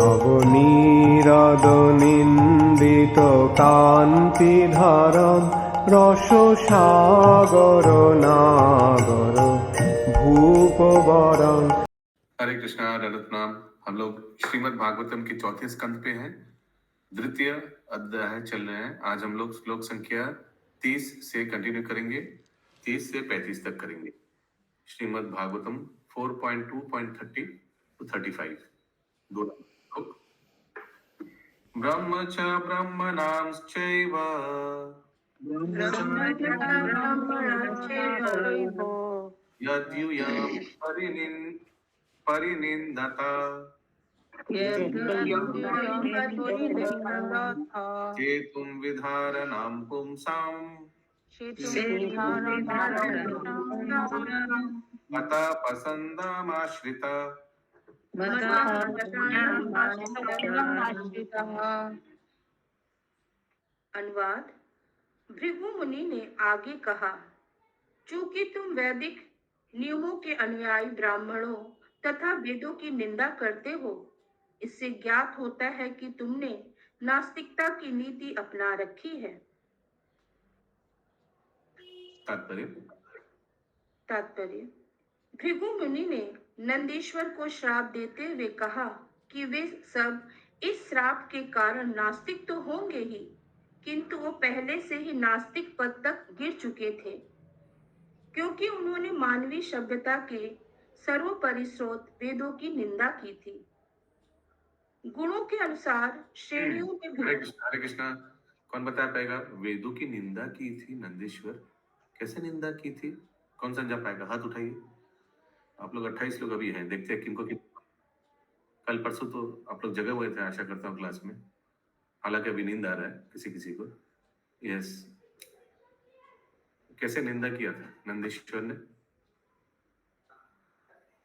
নবনীরদ-নিন্দিত কান্তিধারম রসসাগর নাগর ভূপবরং। हरे कृष्णा, रनत नाम। हम लोग श्रीमद् भागवतम के चौथे स्कंद पे हैं, द्वितीय अध्याय चल रहे हैं। आज हम लोग श्लोक संख्या 30 से कंटिन्यू करेंगे, 30 से 35 तक करेंगे। श्रीमद् भागवतम 4.2.30 to 35 दो श्लोक। ब्रह्म च ब्रह्मणांश्चैव यद्यूयं परिनिन्दता चेतुं विधारणां पुंसाम् मता पसंदामाश्रिता। अनुवाद। भृगु मुनि ने आगे कहा, चूंकि तुम वैदिक नियमों के अनुयायी ब्राह्मणों तथा वेदों की निंदा करते हो, इससे ज्ञात होता है कि तुमने नास्तिकता की नीति अपना रखी है। तात्पर्य। भृगु मुनि ने नंदीश्वर को श्राप देते हुए कहा कि वे सब इस श्राप के कारण नास्तिक तो होंगे ही, किंतु वो पहले से ही नास्तिक पद तक गिर चुके थे, क्योंकि उन्होंने मानवीय सभ्यता के सर्वोपरि स्रोत वेदों की निंदा की थी। गुणों के अनुसार श्रेणियों में हरे कृष्णा। कौन बता पाएगा वेदों की निंदा की थी नंदीश्वर? कैसे निंदा की थी? कौन समझा पाएगा? हाथ उठाइए। आप लोग 28 लोग अभी हैं, देखते हैं किनको कल परसों तो आप लोग जगह हुए थे, आशा करता हूँ क्लास में। हालांकि अभी नींद आ रहा है किसी किसी को। यस, कैसे निंदा किया था नंदीश्वर ने?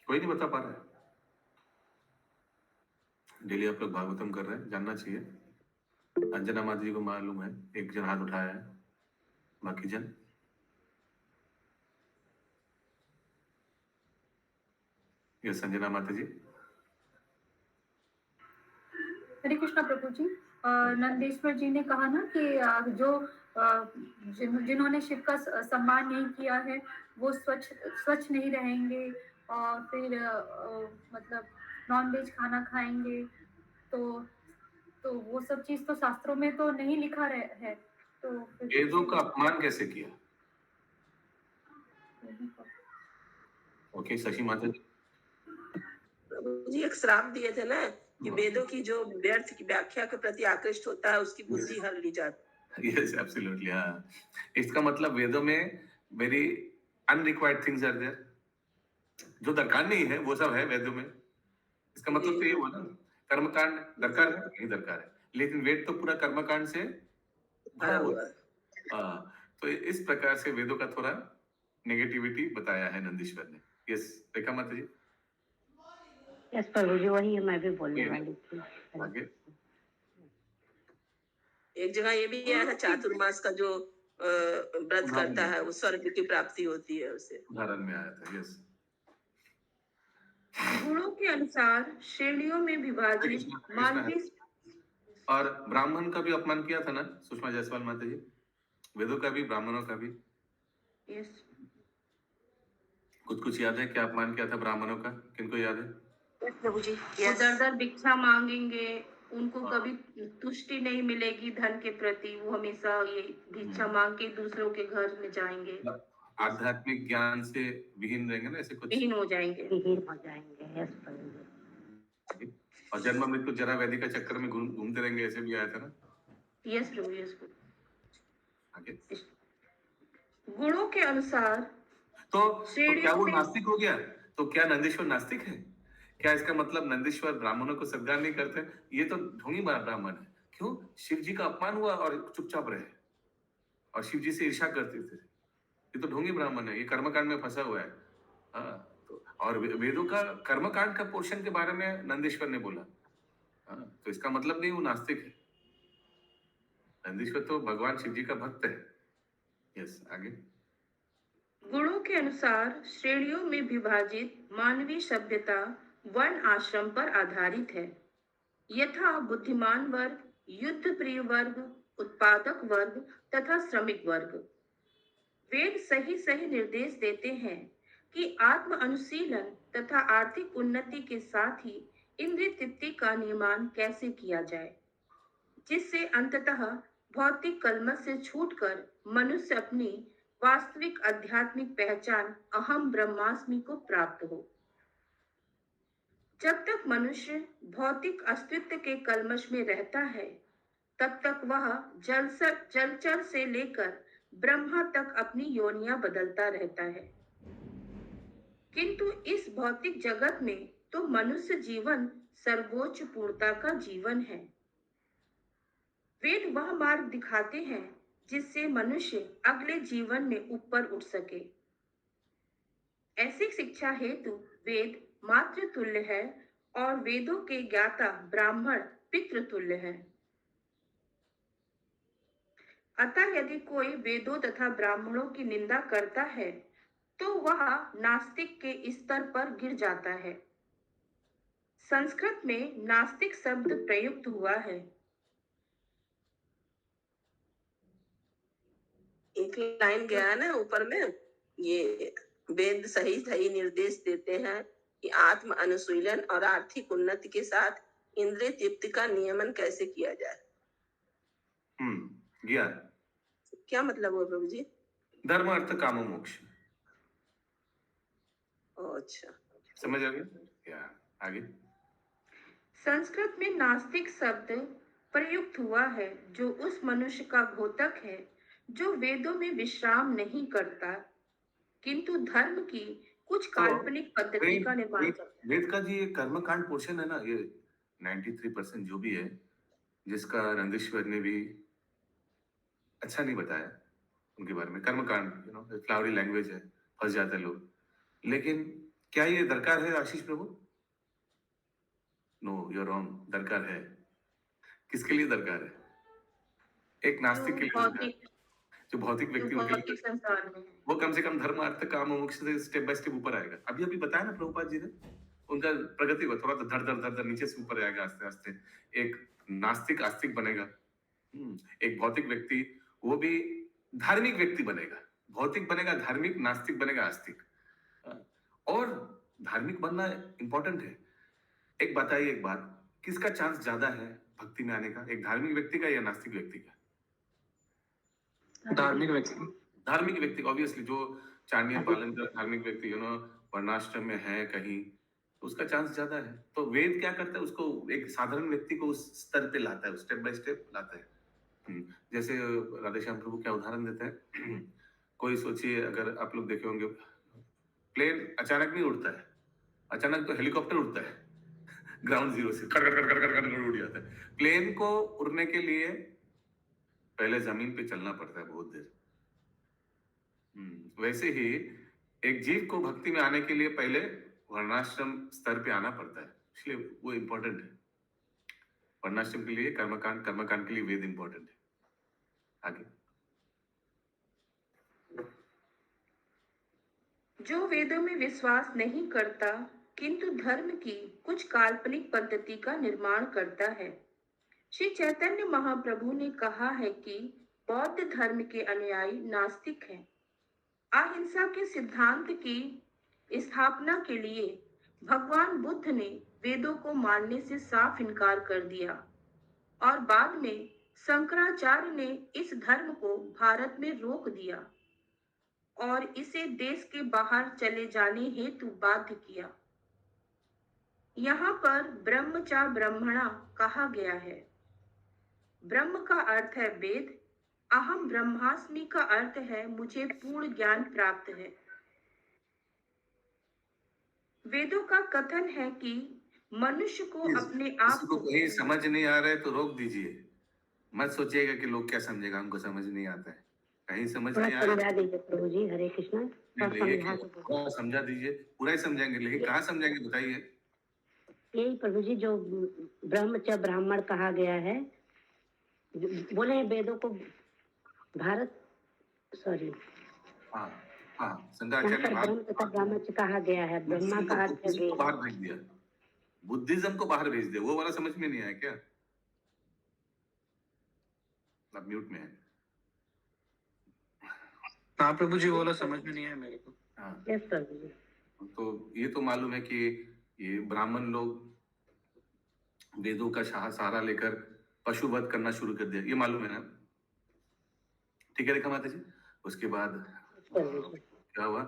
कोई नहीं बता पा रहा है। डेली आप लोग भागवतम कर रहे हैं, जानना चाहिए। अंजना माता जी को मालूम है, एक जन हाथ उठाया है, बाकी जन? ये संजना माता जी। हरे कृष्णा प्रभु जी। नंदेश्वर जी ने कहा ना कि जिन्होंने शिव का सम्मान नहीं किया है वो स्वच्छ नहीं रहेंगे और फिर मतलब नॉन वेज खाना खाएंगे, तो वो सब चीज तो शास्त्रों में तो नहीं लिखा है। तो वेदों का अपमान कैसे किया? ओके, शशि माता जी। जी एक श्राप दिए थे ना कि वेदों की जो व्यर्थ की व्याख्या के प्रति आकृष्ट होता है उसकी बुद्धि हर ली जाती। Yes, absolutely. हाँ, इसका मतलब वेदों में very unrequired things are there, जो दरकार नहीं है वो सब है वेदों में। इसका मतलब तो ये हुआ ना, कर्मकांड दरकार है नहीं दरकार है, लेकिन वेद तो पूरा कर्मकांड से भरा हुआ है। तो इस प्रकार से वेदों का थोड़ा नेगेटिविटी बताया है नंदीश्वर ने। यस, रेखा माता जी। यस प्रभु जी, वही मैं भी बोलने वाली थी। आगे एक जगह ये भी आया था, चातुर्मास का जो व्रत करता है वो स्वर्ग की प्राप्ति होती है, उसे उदाहरण में आया था। यस। गुणों के अनुसार श्रेणियों में विभाजित मानवीय। और ब्राह्मण का भी अपमान किया था ना सुषमा जायसवाल माता जी? वेदों का भी, ब्राह्मणों का भी। यस। कुछ याद है क्या अपमान किया था ब्राह्मणों का? किनको याद है? प्रभु जी। वो दर भिक्षा मांगेंगे, उनको कभी तुष्टि नहीं मिलेगी धन के प्रति, वो हमेशा ये भिक्षा मांग के दूसरों के घर में जाएंगे, आध्यात्मिक ज्ञान से विहीन रहेंगे ना, ऐसे कुछ विहीन हो जाएंगे। यस प्रभु जी। और जन्म मृत्यु जरा व्याधि का चक्कर में घूमते रहेंगे, ऐसे भी आया था ना? यस प्रभु, यस प्रभु। आगे गुणों के अनुसार तो क्या वो नास्तिक हो गया? तो क्या नंदीश्वर नास्तिक है? क्या इसका मतलब नंदीश्वर ब्राह्मणों को सत्कार नहीं करते? ये तो ढोंगी ब्राह्मण है। क्यों? शिव जी का अपमान हुआ और चुपचाप रहे और शिव जी से ईर्ष्या करते थे। ये तो ढोंगी ब्राह्मण है, ये कर्मकांड में फंसा हुआ है। हाँ, तो और वेदों का कर्मकांड का पोर्शन के बारे में नंदीश्वर ने बोला। हाँ, तो इसका मतलब नहीं वो नास्तिक है। नंदीश्वर तो भगवान शिव जी का भक्त है। यस, आगे। गुणों के अनुसार श्रेणियों में विभाजित मानवीय सभ्यता वर्ण आश्रम पर आधारित है। यथा बुद्धिमान वर्ग, युद्ध प्रिय वर्ग, उत्पादक वर्ग तथा श्रमिक वर्ग। वेद सही सही निर्देश देते हैं कि आत्म अनुशीलन तथा आर्थिक उन्नति के साथ ही इंद्रिय तृप्ति का निर्माण कैसे किया जाए, जिससे अंततः भौतिक कलमश से छूटकर मनुष्य अपनी वास्तविक आध्यात्मिक पहचान अहम ब्रह्मास्मि को प्राप्त हो। जब तक मनुष्य भौतिक अस्तित्व के कलमश में रहता है, तब तक वह जलचर से लेकर ब्रह्मा तक अपनी योनियां बदलता रहता है। किंतु इस भौतिक जगत में तो मनुष्य जीवन सर्वोच्च पूर्णता का जीवन है। वेद वह मार्ग दिखाते हैं जिससे मनुष्य अगले जीवन में ऊपर उठ सके। ऐसी शिक्षा हेतु वेद मातृ तुल्य है और वेदों के ज्ञाता ब्राह्मण पितृ तुल्य है। अतः यदि कोई वेदों तथा ब्राह्मणों की निंदा करता है तो वह नास्तिक के स्तर पर गिर जाता है। संस्कृत में नास्तिक शब्द प्रयुक्त हुआ है। एक लाइन गया ना ऊपर में, ये वेद सही सही निर्देश देते हैं कि आत्म अनुशीलन और आर्थिक उन्नति के साथ इंद्रिय तृप्ति का नियमन कैसे किया जाए। गया क्या मतलब हुआ प्रभु जी? धर्म अर्थ काम मोक्ष। अच्छा, समझ आ गया? आगे संस्कृत में नास्तिक शब्द प्रयुक्त हुआ है जो उस मनुष्य का घोतक है जो वेदों में विश्राम नहीं करता किंतु धर्म की कुछ काल्पनिक पद्धति का निर्माण करता है। वेद का जी ये कर्मकांड पोर्शन है ना, ये 93% जो भी है, जिसका नंदीश्वर ने भी अच्छा नहीं बताया उनके बारे में। कर्मकांड फ्लावरी लैंग्वेज है, फंस जाते हैं लोग। लेकिन क्या ये दरकार है Ashish Prabhu? No, you are wrong. दरकार है। किसके लिए दरकार है? एक नास्तिक के लिए दरकार है, जो भौतिक व्यक्ति उनके लिए संसार में वो कम से कम धर्म अर्थ काम मोक्ष से स्टेप बाय स्टेप ऊपर आएगा। अभी अभी बताया ना प्रभुपाद जी ने, उनका प्रगति हुआ, थोड़ा धड़ धड़ धड़ धड़ नीचे से ऊपर आएगा आस्ते आस्ते। एक नास्तिक आस्तिक बनेगा, एक भौतिक व्यक्ति वो भी धार्मिक व्यक्ति बनेगा। भौतिक बनेगा धार्मिक, नास्तिक बनेगा आस्तिक। और धार्मिक बनना इंपॉर्टेंट है। एक बताइए, एक बात, किसका चांस ज्यादा है भक्ति में आने का, एक धार्मिक व्यक्ति का या नास्तिक व्यक्ति का? धार्मिक व्यक्ति। धार्मिक व्यक्ति ऑब्वियसली, जो चांडिया पालन कर धार्मिक व्यक्ति वर्णाश्रम में है कहीं, तो उसका चांस ज्यादा है। तो वेद क्या करता है, उसको एक साधारण व्यक्ति को उस स्तर पे लाता है, स्टेप बाय स्टेप लाता है। जैसे राधेश्याम प्रभु क्या उदाहरण देते हैं कोई सोचिए, अगर आप लोग देखे होंगे, प्लेन अचानक नहीं उड़ता है, अचानक तो हेलीकॉप्टर उड़ता है ग्राउंड जीरो से कर कर कर कर कर कर उड़ जाता है। प्लेन को उड़ने के लिए पहले जमीन पे चलना पड़ता है बहुत देर। वैसे ही एक जीव को भक्ति में आने के लिए पहले वर्णाश्रम स्तर पे आना पड़ता है, इसलिए वो इम्पोर्टेंट है। वर्णाश्रम के लिए कर्मकांड के लिए वेद इम्पोर्टेंट है। आगे जो वेदों में विश्वास नहीं करता किंतु धर्म की कुछ काल्पनिक पद्धति का निर्माण करता है। श्री चैतन्य महाप्रभु ने कहा है कि बौद्ध धर्म के अनुयायी नास्तिक हैं। अहिंसा के सिद्धांत की स्थापना के लिए भगवान बुद्ध ने वेदों को मानने से साफ इनकार कर दिया और बाद में शंकराचार्य ने इस धर्म को भारत में रोक दिया और इसे देश के बाहर चले जाने हेतु बाध्य किया। यहाँ पर ब्रह्मचा ब्रह्मणा कहा गया है। ब्रह्म का अर्थ है वेद, अहम ब्रह्मास्मि का अर्थ है मुझे पूर्ण ज्ञान प्राप्त है। वेदों का कथन है कि मनुष्य को अपने आप को कहीं समझ नहीं आ रहा है तो रोक दीजिए, मत सोचिएगा कि लोग क्या समझेगा, हमको समझ नहीं आता है। कहीं समझ नहीं आ रहा है प्रभु जी, हरे कृष्ण, समझा दीजिए, पूरा ही समझाएंगे। लेकिन कहाँ समझाएंगे बताइए? यही प्रभु जी जो ब्रह्मच ब्राह्मण कहा गया है, बोले हैं वेदों को भारत शंकराचार्य ने ब्रह्म तथा ब्राह्मण कहा गया है। ब्रह्मा का अर्थ है वेद। बाहर भेज दिया। बुद्धिज्म को बाहर भेज दे, वो वाला समझ में नहीं आया क्या? आप म्यूट में है। हाँ प्रभु जी, बोला समझ में नहीं आया मेरे को। हाँ, यस प्रभु जी। तो ये तो मालूम है कि ये ब्राह्मण लोग वेदों का सहारा लेकर पशुवध करना शुरू कर दिया, ये मालूम है ना? ठीक है, रेखा माता जी। उसके बाद प्रभु जी। क्या हुआ?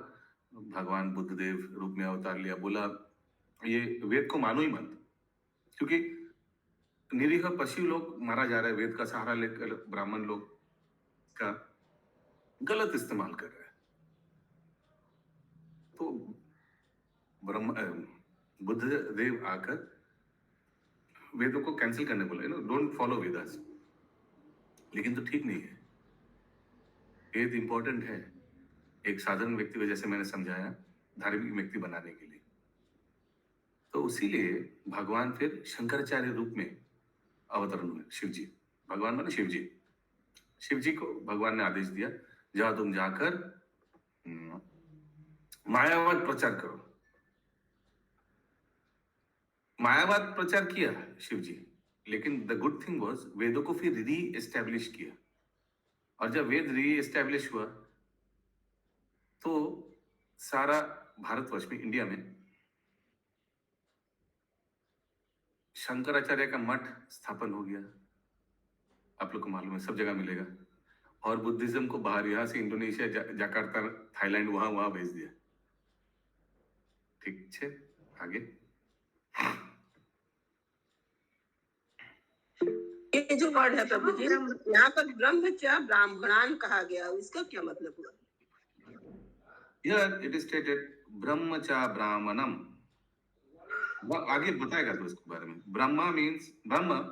भगवान बुद्धदेव रूप में अवतार लिया, बोला ये वेद को मानो ही मत, क्योंकि निरीह पशु लोग मारा जा रहा है, वेद का सहारा लेकर ब्राह्मण लोग का गलत इस्तेमाल कर रहे हैं। तो बुद्धदेव आकर वेदों को कैंसिल करने बोले, डोंट फॉलो वेदास। लेकिन तो ठीक नहीं है, वेद इंपॉर्टेंट है एक साधारण व्यक्ति को, जैसे मैंने समझाया, धार्मिक व्यक्ति बनाने के लिए। तो इसीलिए भगवान फिर शंकराचार्य रूप में अवतरण हुए, शिव जी। भगवान माने शिव जी। शिव जी को भगवान ने आदेश दिया, जाओ तुम जाकर मायावाद प्रचार करो। मायावाद प्रचार किया शिव जी, लेकिन द गुड थिंग वाज वेदों को फिर री एस्टेब्लिश किया। और जब वेद री एस्टेब्लिश हुआ तो सारा भारतवर्ष में, इंडिया में शंकराचार्य का मठ स्थापन हो गया। आप लोग को मालूम है, सब जगह मिलेगा। और बुद्धिज्म को बाहर, यहां से इंडोनेशिया, जाकार्ता, थाईलैंड, वहां भेज दिया। ठीक है, आगे। ये जो वर्ड है प्रभु जी, यहाँ पर ब्रह्मचर्य ब्राह्मणान कहा गया, इसका क्या मतलब हुआ? Here it is stated ब्रह्मचा ब्राह्मणम। वो आगे बताएगा तो इसके बारे में। ब्रह्म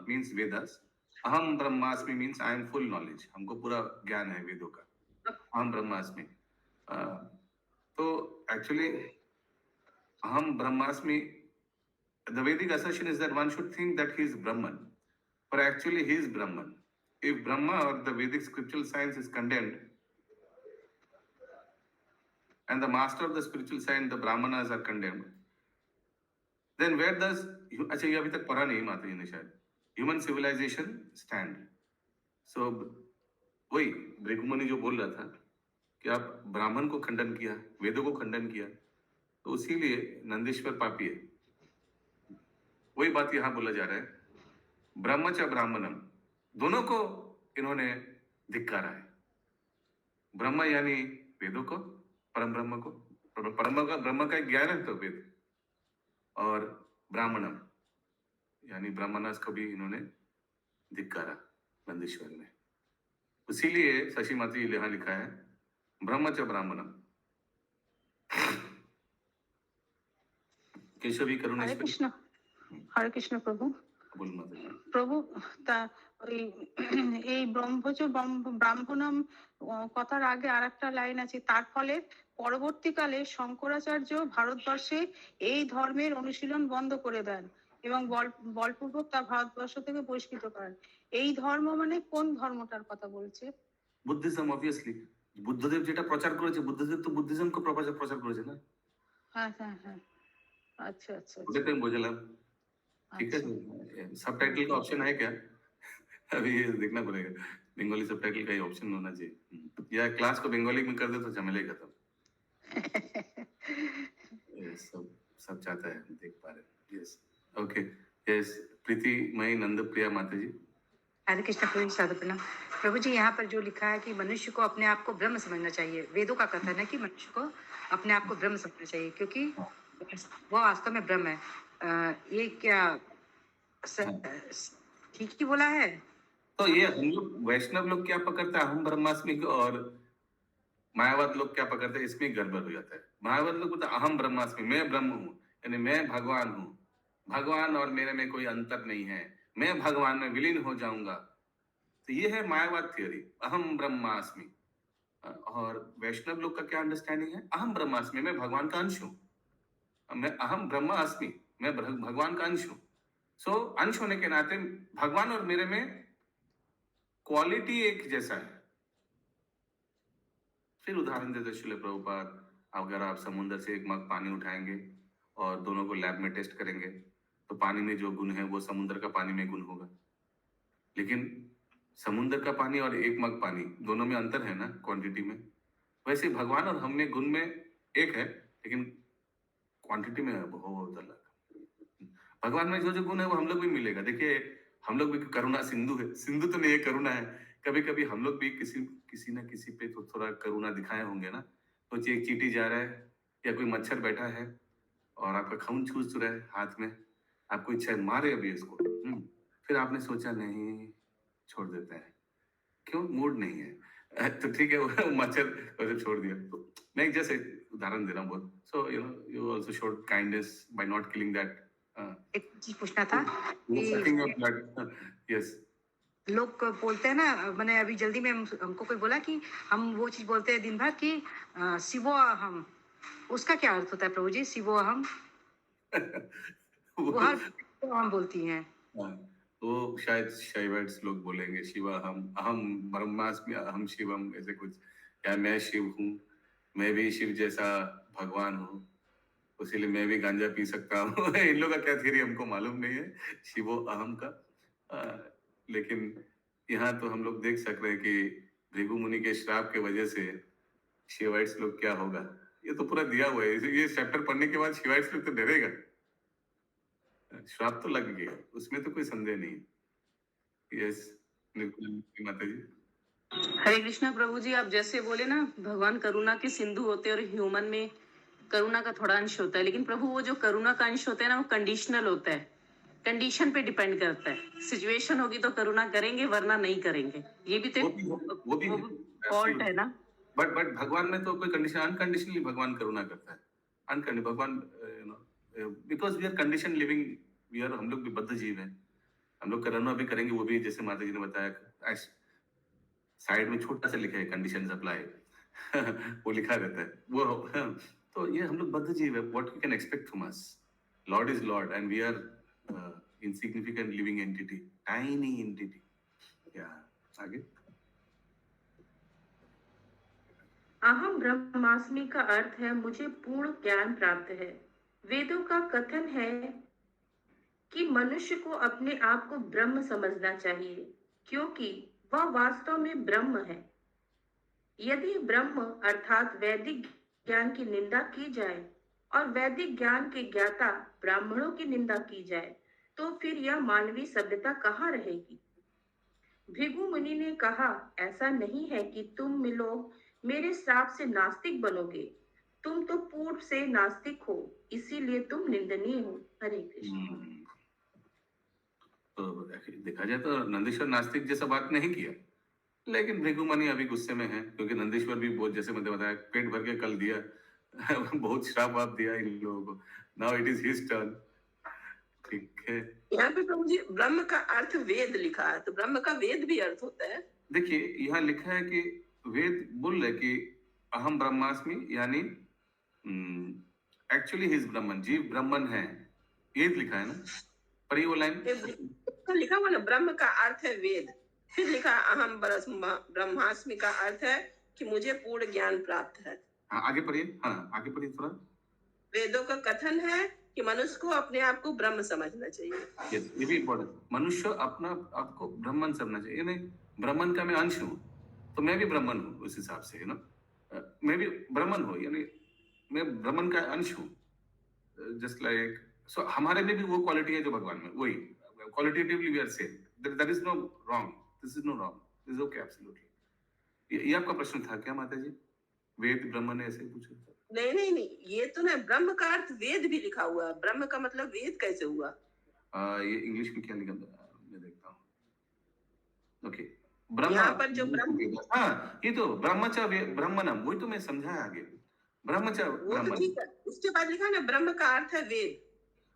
मीन्स वेदास। अहम ब्रह्मास्मि means I am full knowledge, हमको पूरा ज्ञान है वेदों का। अहम ब्रह्मास्मि। तो एक्चुअली अहम ब्रह्मास्मि, the Vedic assertion is that one should think that he is Brahman, but actually he is Brahman. If Brahma or the Vedic scriptural science is condemned, and the master of the spiritual science, the Brahmanas, are condemned, then where does, अच्छा ये अभी तक पढ़ा नहीं माता जी ने शायद, human civilization stand? So वही भृगुमुनि जो बोल रहा था कि आप ब्राह्मण को खंडन किया, वेदों को खंडन किया, तो इसीलिए नंदीश्वर पापी है। वही बात यहाँ बोला जा रहा है, ब्रह्मच ब्राह्मणम, दोनों को इन्होंने धिक्कारा है। ब्रह्म यानी वेदों को, परम ब्रह्म को, ब्रह्म का एक ज्ञान है तो वेद, और ब्राह्मणम यानी ब्राह्मणास को भी इन्होंने धिक्कारा नंदीश्वर में। इसीलिए शशि माता जी यहाँ लिखा है ब्रह्मच ब्राह्मणम। केशवी करुणेश्वरी। হরে কৃষ্ণ প্রভু। बोल माता जी। প্রভু তা এই ব্রহ্মচ ব্রাহ্মণম কথার আগে আরেকটা লাইন আছে, তার ফলে পরবর্তীকালে শঙ্করাচার্য ভারতবর্ষে এই ধর্মের অনুশীলন বন্ধ করে দেন এবং বলপূর্বক তা ভারতবর্ষ থেকে বহিষ্কৃত করেন। এই ধর্ম মানে কোন ধর্মটার কথা বলছে? Buddhism, obviously. বুদ্ধদেব যেটা প্রচার করেছে, বুদ্ধদেব তো বুদ্ধিজম को প্রচার করেছে না। হ্যাঁ হ্যাঁ হ্যাঁ, আচ্ছা আচ্ছা ওটা তো বুঝলাম। ठीक है, सबटाइटल का ऑप्शन है क्या? अभी ये देखना पड़ेगा, बंगाली सबटाइटल का ही ऑप्शन होना चाहिए, या क्लास को बंगाली में कर दे तो झमेले खत्म। सब चाहता है, देख पा रहे। Yes, okay, yes. प्रीति मई नंद प्रिया माता जी। हरे कृष्ण प्रभु जी, साधु प्रणाम। प्रभु जी, यहाँ पर जो लिखा है कि मनुष्य को अपने आप को ब्रह्म समझना चाहिए, वेदों का कथन है कि मनुष्य को अपने आप को ब्रह्म समझना चाहिए, क्योंकि वो वास्तव में ब्रह्म है। ये क्या ठीक ही बोला है? तो ये हम लोग वैष्णव लोग क्या पकड़ते हैं अहम ब्रह्मास्मि को, और मायावाद लोग क्या पकड़ते हैं, इसमें गड़बड़ हो जाता है। मायावाद लोग बोलते अहम ब्रह्मास्मि, मैं ब्रह्म हूँ, यानी मैं भगवान हूँ, भगवान और मेरे में कोई अंतर नहीं है, मैं भगवान में विलीन हो जाऊंगा। तो ये है मायावाद थियोरी, अहम ब्रह्मास्मि। और वैष्णव लोग का क्या अंडरस्टैंडिंग है? अहम ब्रह्मास्मि, मैं भगवान का अंश हूँ, मैं अहम ब्रह्मास्मि, मैं भगवान का अंश हूँ। सो अंश होने के नाते भगवान और मेरे में क्वालिटी एक जैसा है। फिर उदाहरण देते श्रील प्रभुपाद, अगर आप समुद्र से एक मग पानी उठाएंगे और दोनों को लैब में टेस्ट करेंगे तो पानी में जो गुण है वो समुद्र का पानी में गुण होगा। लेकिन समुद्र का पानी और एक मग पानी दोनों में अंतर है ना क्वांटिटी में। वैसे भगवान और हम में गुण में एक है, लेकिन क्वांटिटी में बहुत अलग। भगवान में जो जो गुण है वो हम लोग भी मिलेगा। देखिए हम लोग भी करुणा सिंधु है, सिंधु तो नहीं है, करुणा है। कभी कभी हम लोग भी किसी ना किसी पे तो थोड़ा करुणा दिखाए होंगे ना। तो एक चींटी जा रहा है या कोई मच्छर बैठा है और आपका खून चूस रहा है हाथ में, आपको इच्छा है मारे अभी इसको, फिर आपने सोचा नहीं छोड़ देते हैं, क्यों, मूड नहीं है, तो ठीक है वो मच्छर वैसे छोड़ दिया। तो मैं एक जैसे उदाहरण दे रहा हूँ बहुत। So you also showed kindness by not killing that. एक चीज पूछना था कि यस लोग बोलते हैं ना, मैंने अभी जल्दी में हमको कोई बोला कि हम वो चीज बोलते हैं दिन भर कि शिवो अहम, उसका क्या अर्थ होता है प्रभु जी? शिवो अहम वो हर हम बोलती हैं। वो शायद शैवाइट्स लोग बोलेंगे शिवा हम अहम ब्रह्मास्मि अहम शिवम, ऐसे कुछ, या मैं शिव हूँ, मैं भी शिव जैसा भगवान हूँ, इसीलिए मैं भी गांजा पी सकता हूँ। इन लोगों का क्या थ्योरी हमको मालूम नहीं है शिवो अहम का। लेकिन यहाँ तो हम लोग देख सकते हैं कि भृगु मुनि के श्राप के वजह से शिवाइट्स लोग क्या होगा, ये तो पूरा दिया हुआ है। ये चैप्टर पढ़ने के बाद शिवाइट्स लोग तो डरेगा, श्राप तो लग गया, उसमें तो कोई संदेह नहीं। यस माता जी। हरे कृष्णा प्रभु जी, आप जैसे बोले ना भगवान करुणा के सिंधु होते हैं और ह्यूमन में करुणा का थोड़ा अंश होता है, लेकिन प्रभु वो जो करुणा का अंश होता है ना वो कंडीशनल होता है, कंडीशन पे डिपेंड करता है। सिचुएशन होगी तो करुणा करेंगे वरना नहीं करेंगे, ये भी तो वो भी फॉल्ट है ना। बट भगवान में तो कोई कंडीशन, अनकंडीशनली भगवान करुणा करता है। अनकंडीशनल भगवान, because we are condition living, we are, हम लोग भी बद्ध जीव हैं, हम लोग करुणा भी करेंगे। वो भी जैसे माता जी ने बताया, साइड में छोटा सा लिखा है कंडीशन अप्लाई वो लिखा रहता है वो। तो ये हम लोग बद्ध जीव है, what you can expect from us. Lord is Lord and we are insignificant living entity, tiny entity. या आगे अहम ब्रह्मास्मि का अर्थ है मुझे पूर्ण ज्ञान प्राप्त है। वेदों का कथन है कि मनुष्य को अपने आप को ब्रह्म समझना चाहिए, क्योंकि वह वास्तव में ब्रह्म है। यदि ब्रह्म अर्थात वैदिक ज्ञान की निंदा की जाए और वैदिक ज्ञान के ज्ञाता ब्राह्मणों की निंदा की जाए, तो फिर यह मानवीय सभ्यता कहाँ रहेगी? भृगु मुनि ने कहा, ऐसा नहीं है कि तुम लोग मेरे श्राप से नास्तिक बनोगे, तुम तो पूर्व से नास्तिक हो, इसीलिए तुम निंदनीय हो। हरे कृष्ण। तो देखा जाए तो नंदीश्वर नास्तिक जैसा बात नहीं किया, लेकिन भृगु मुनि अभी गुस्से में है, क्योंकि नंदीश्वर भी बहुत, जैसे मैंने बताया, पेट भर के कल दिया बहुत श्राप आप दिया इन लोगों को। Now it is his turn. ठीक है, यहाँ पे प्रभु जी ब्रह्म का अर्थ वेद लिखा है, तो ब्रह्म का वेद भी अर्थ होता है। देखिए यहाँ लिखा है कि वेद बोल रहे कि अहम ब्रह्मास्मि, यानी एक्चुअली हिज ब्रह्मन, जीव ब्रह्मन है, ये लिखा है ना। पर ये वो लाइन तो लिखा हुआ ना, ब्रह्म का अर्थ है वेद, फिर लिखा अहम ब्रह्मास्मि का अर्थ है कि मुझे पूर्ण ज्ञान प्राप्त है। हाँ आगे पढ़िए, हाँ आगे पढ़िए थोड़ा। वेदों का कथन है कि मनुष्य को अपने आप को ब्रह्म समझना चाहिए। yes, ये भी इम्पोर्टेंट, मनुष्य अपना आपको ब्राह्मण समझना चाहिए। नहीं, ब्राह्मण का मैं अंश हूँ, तो मैं भी ब्राह्मण हूँ उस हिसाब से, है ना। मैं भी ब्राह्मण हूँ, यानी मैं ब्राह्मण का अंश हूँ, जस्ट लाइक। सो हमारे में भी वो क्वालिटी है जो भगवान में, वही qualitatively we are same, there is no wrong, this is no wrong, this is okay, absolutely. ये आपका प्रश्न था क्या माता जी? वेद ब्रह्म ने ऐसे पूछा? नहीं नहीं नहीं, ये तो ना, ब्रह्म का अर्थ वेद भी लिखा हुआ है, ब्रह्म का मतलब वेद कैसे हुआ? ये इंग्लिश में क्या लिखा, मैं देखता हूँ। ओके, ब्रह्म, यहाँ पर जो ब्रह्म, हाँ ये तो ब्रह्मचा ब्रह्मणम, वही तो मैं समझाया आगे, ब्रह्मचा वो तो ब्रह्मण। ठीक है, उसके बाद लिखा ना ब्रह्म का अर्थ है वेद।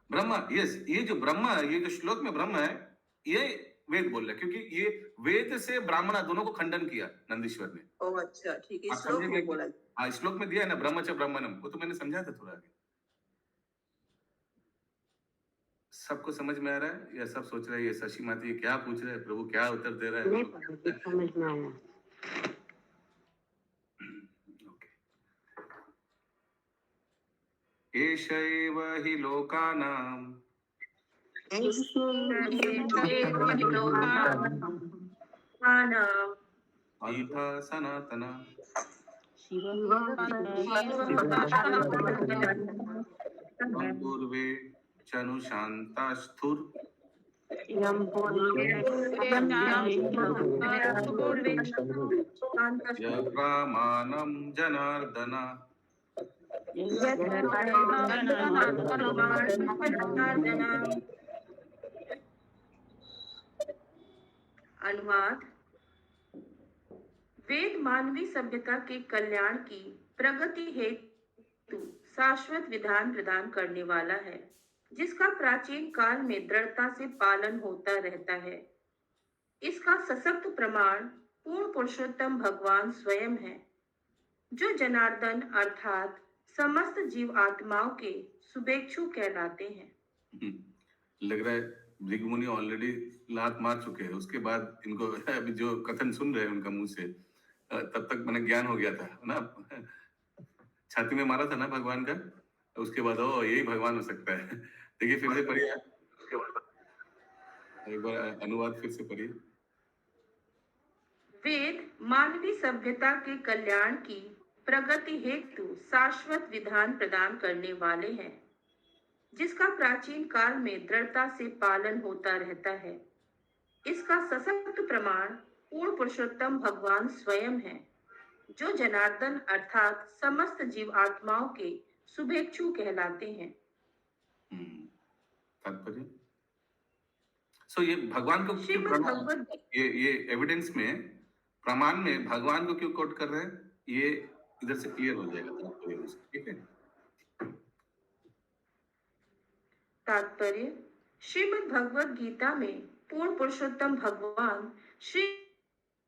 ब्रह्म, यस, ये जो ब्रह्म, ये जो श्लोक में ब्रह्म है, ये वेद बोल रहा है, क्योंकि ये वेद से ब्राह्मण दोनों को खंडन किया नंदीश्वर ने। ओह अच्छा, ठीक है, आप इस श्लोक समझे में बोला। हाँ, श्लोक में दिया है ना ब्रह्मच ब्राह्मणम, वो तो मैंने समझा था थोड़ा आगे। सबको समझ में आ रहा है या सब सोच रहे हैं ये शशि माती क्या पूछ रहे हैं, प्रभु क्या उत्तर दे रहा है? नहीं समझ में आया। एषैव हि लोकानां ईथा सनातना पूर्वे चनु शांतास्थुर यप्रामाणं जनार्दन। अनुवाद। वेद मानवीय सभ्यता के कल्याण की प्रगति हेतु शाश्वत विधान प्रदान करने वाला है, जिसका प्राचीन काल में दृढ़ता से पालन होता रहता है। इसका सशक्त प्रमाण पूर्ण पुरुषोत्तम भगवान स्वयं है, जो जनार्दन अर्थात समस्त जीव आत्माओं के शुभेच्छु कहलाते हैं। लग रहा है भृगु मुनि ऑलरेडी लात मार चुके हैं, उसके बाद इनको अभी जो कथन सुन रहे हैं उनका मुंह से, तब तक मैंने ज्ञान हो गया था ना, छाती में मारा था ना भगवान का, उसके बाद ओ यही भगवान हो सकता है। देखिए फिर से पढ़िए, एक बार अनुवाद फिर से पढ़िए। वेद मानवीय सभ्यता के कल्याण की प्रगति हेतु शाश्वत विधान प्रदान करने वाले हैं, जिसका प्राचीन काल में दृढ़ता से पालन होता रहता है। इसका सशक्त प्रमाण पूर्ण पुरुषोत्तम भगवान स्वयं है, जो जनार्दन अर्थात समस्त जीव आत्माओं के शुभेच्छु कहलाते हैं। तात्पर्य सो ये भगवान को क्यों प्रमाण, ये एविडेंस में प्रमाण में भगवान को क्यों कोट कर रहे हैं, ये इधर से क्लियर हो जाएगा तात्पर्य में, ठीक है। तात्पर्य। श्रीमद् भगवद गीता में पूर्ण पुरुषोत्तम भगवान श्री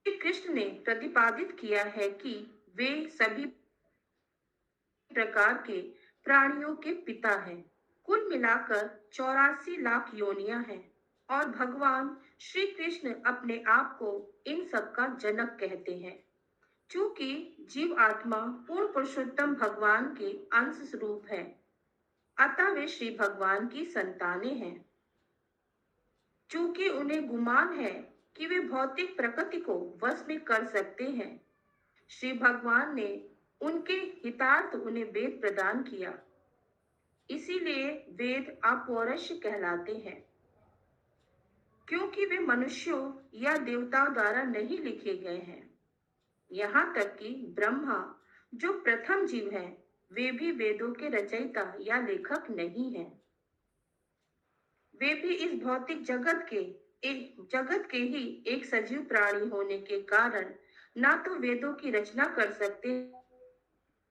कृष्ण ने प्रतिपादित किया है कि वे सभी प्रकार के प्राणियों के पिता हैं। कुल मिलाकर 84 लाख योनियां हैं और भगवान श्री कृष्ण अपने आप को इन सब का जनक कहते हैं। चूंकि जीव आत्मा पूर्ण पुरुषोत्तम भगवान के अंश स्वरूप है, अतः वे श्री भगवान की संतानें हैं। चूंकि उन्हें गुमान है कि वे भौतिक प्रकृति को वश में कर सकते हैं, श्री भगवान ने उनके हितार्थ उन्हें वेद प्रदान किया। इसीलिए वेद अपौरुष कहलाते हैं, क्योंकि वे मनुष्यों या देवताओं द्वारा नहीं लिखे गए हैं। यहाँ तक कि ब्रह्मा, जो प्रथम जीव हैं, वे भी वेदों के रचयिता या लेखक नहीं हैं। वे भी इस भौतिक जगत के ही एक सजीव प्राणी होने के कारण ना तो वेदों की रचना कर सकते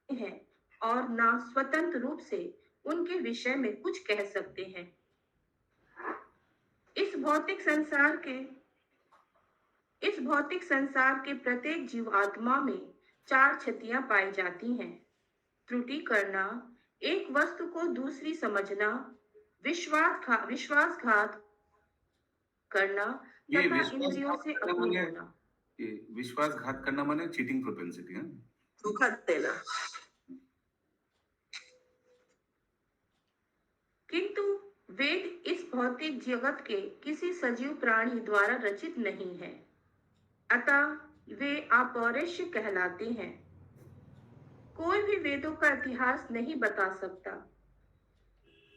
हैं और ना स्वतंत्र रूप से उनके विषय में कुछ कह सकते हैं। इस भौतिक संसार के प्रत्येक जीव आत्मा में 4 क्षतियां पाई जाती हैं: त्रुटि करना, एक वस्तु को दूसरी समझना, विश्वासघात करना तथा इंद्रियों से अपनी होना। विश्वासघात करना माने चीटिंग प्रोपेंसिटी है, धोखा देना। किंतु वेद इस भौतिक जगत के किसी सजीव प्राणी द्वारा रचित नहीं है, अतः वे अपौरुष कहलाते हैं। कोई भी वेदों का इतिहास नहीं बता सकता।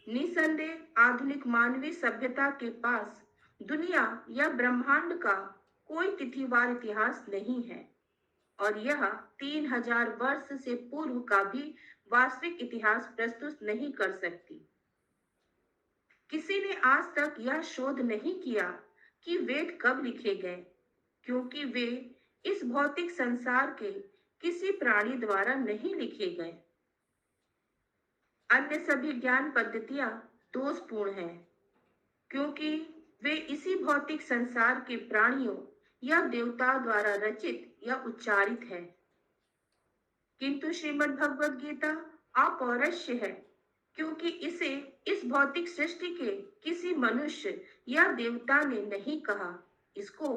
निसंदेह आधुनिक मानवीय सभ्यता के पास दुनिया या ब्रह्मांड का कोई तिथिवार इतिहास नहीं है और यह 3000 वर्ष से पूर्व का भी वास्तविक इतिहास प्रस्तुत नहीं कर सकती। किसी ने आज तक यह शोध नहीं किया कि वेद कब लिखे गए, क्योंकि वे इस भौतिक संसार के किसी प्राणी द्वारा नहीं लिखे गए। अन्य सभी ज्ञान पद्धतियां दोषपूर्ण हैं, क्योंकि वे इसी भौतिक संसार के प्राणियों या देवताओं द्वारा रचित या उच्चारित है। किंतु श्रीमद् भगवद गीता अपौरुष है, क्योंकि इसे इस भौतिक सृष्टि के किसी मनुष्य या देवता ने नहीं कहा, इसको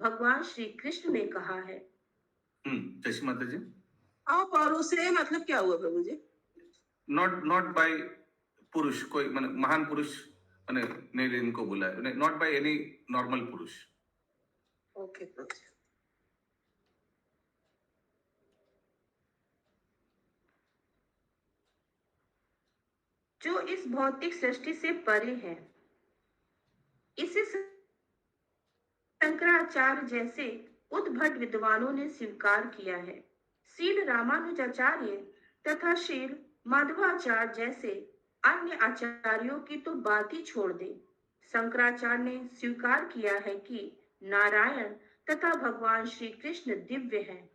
भगवान श्री कृष्ण ने कहा है। जैसी माता जी, अपौरुष मतलब क्या हुआ प्रभु जी? नॉट बाय पुरुष, कोई महान पुरुष ने इनको बोला है, नॉट बाय एनी नॉर्मल पुरुष। ओके प्रभु। जो इस भौतिक सृष्टि से परे है। इसे शंकराचार्य जैसे उद्भट विद्वानों ने स्वीकार किया है। श्रील रामानुजाचार्य तथा श्रील माधवाचार्य जैसे अन्य आचार्यों की तो बात ही छोड़ दे। शंकराचार्य ने स्वीकार किया है कि नारायण तथा भगवान श्री कृष्ण दिव्य हैं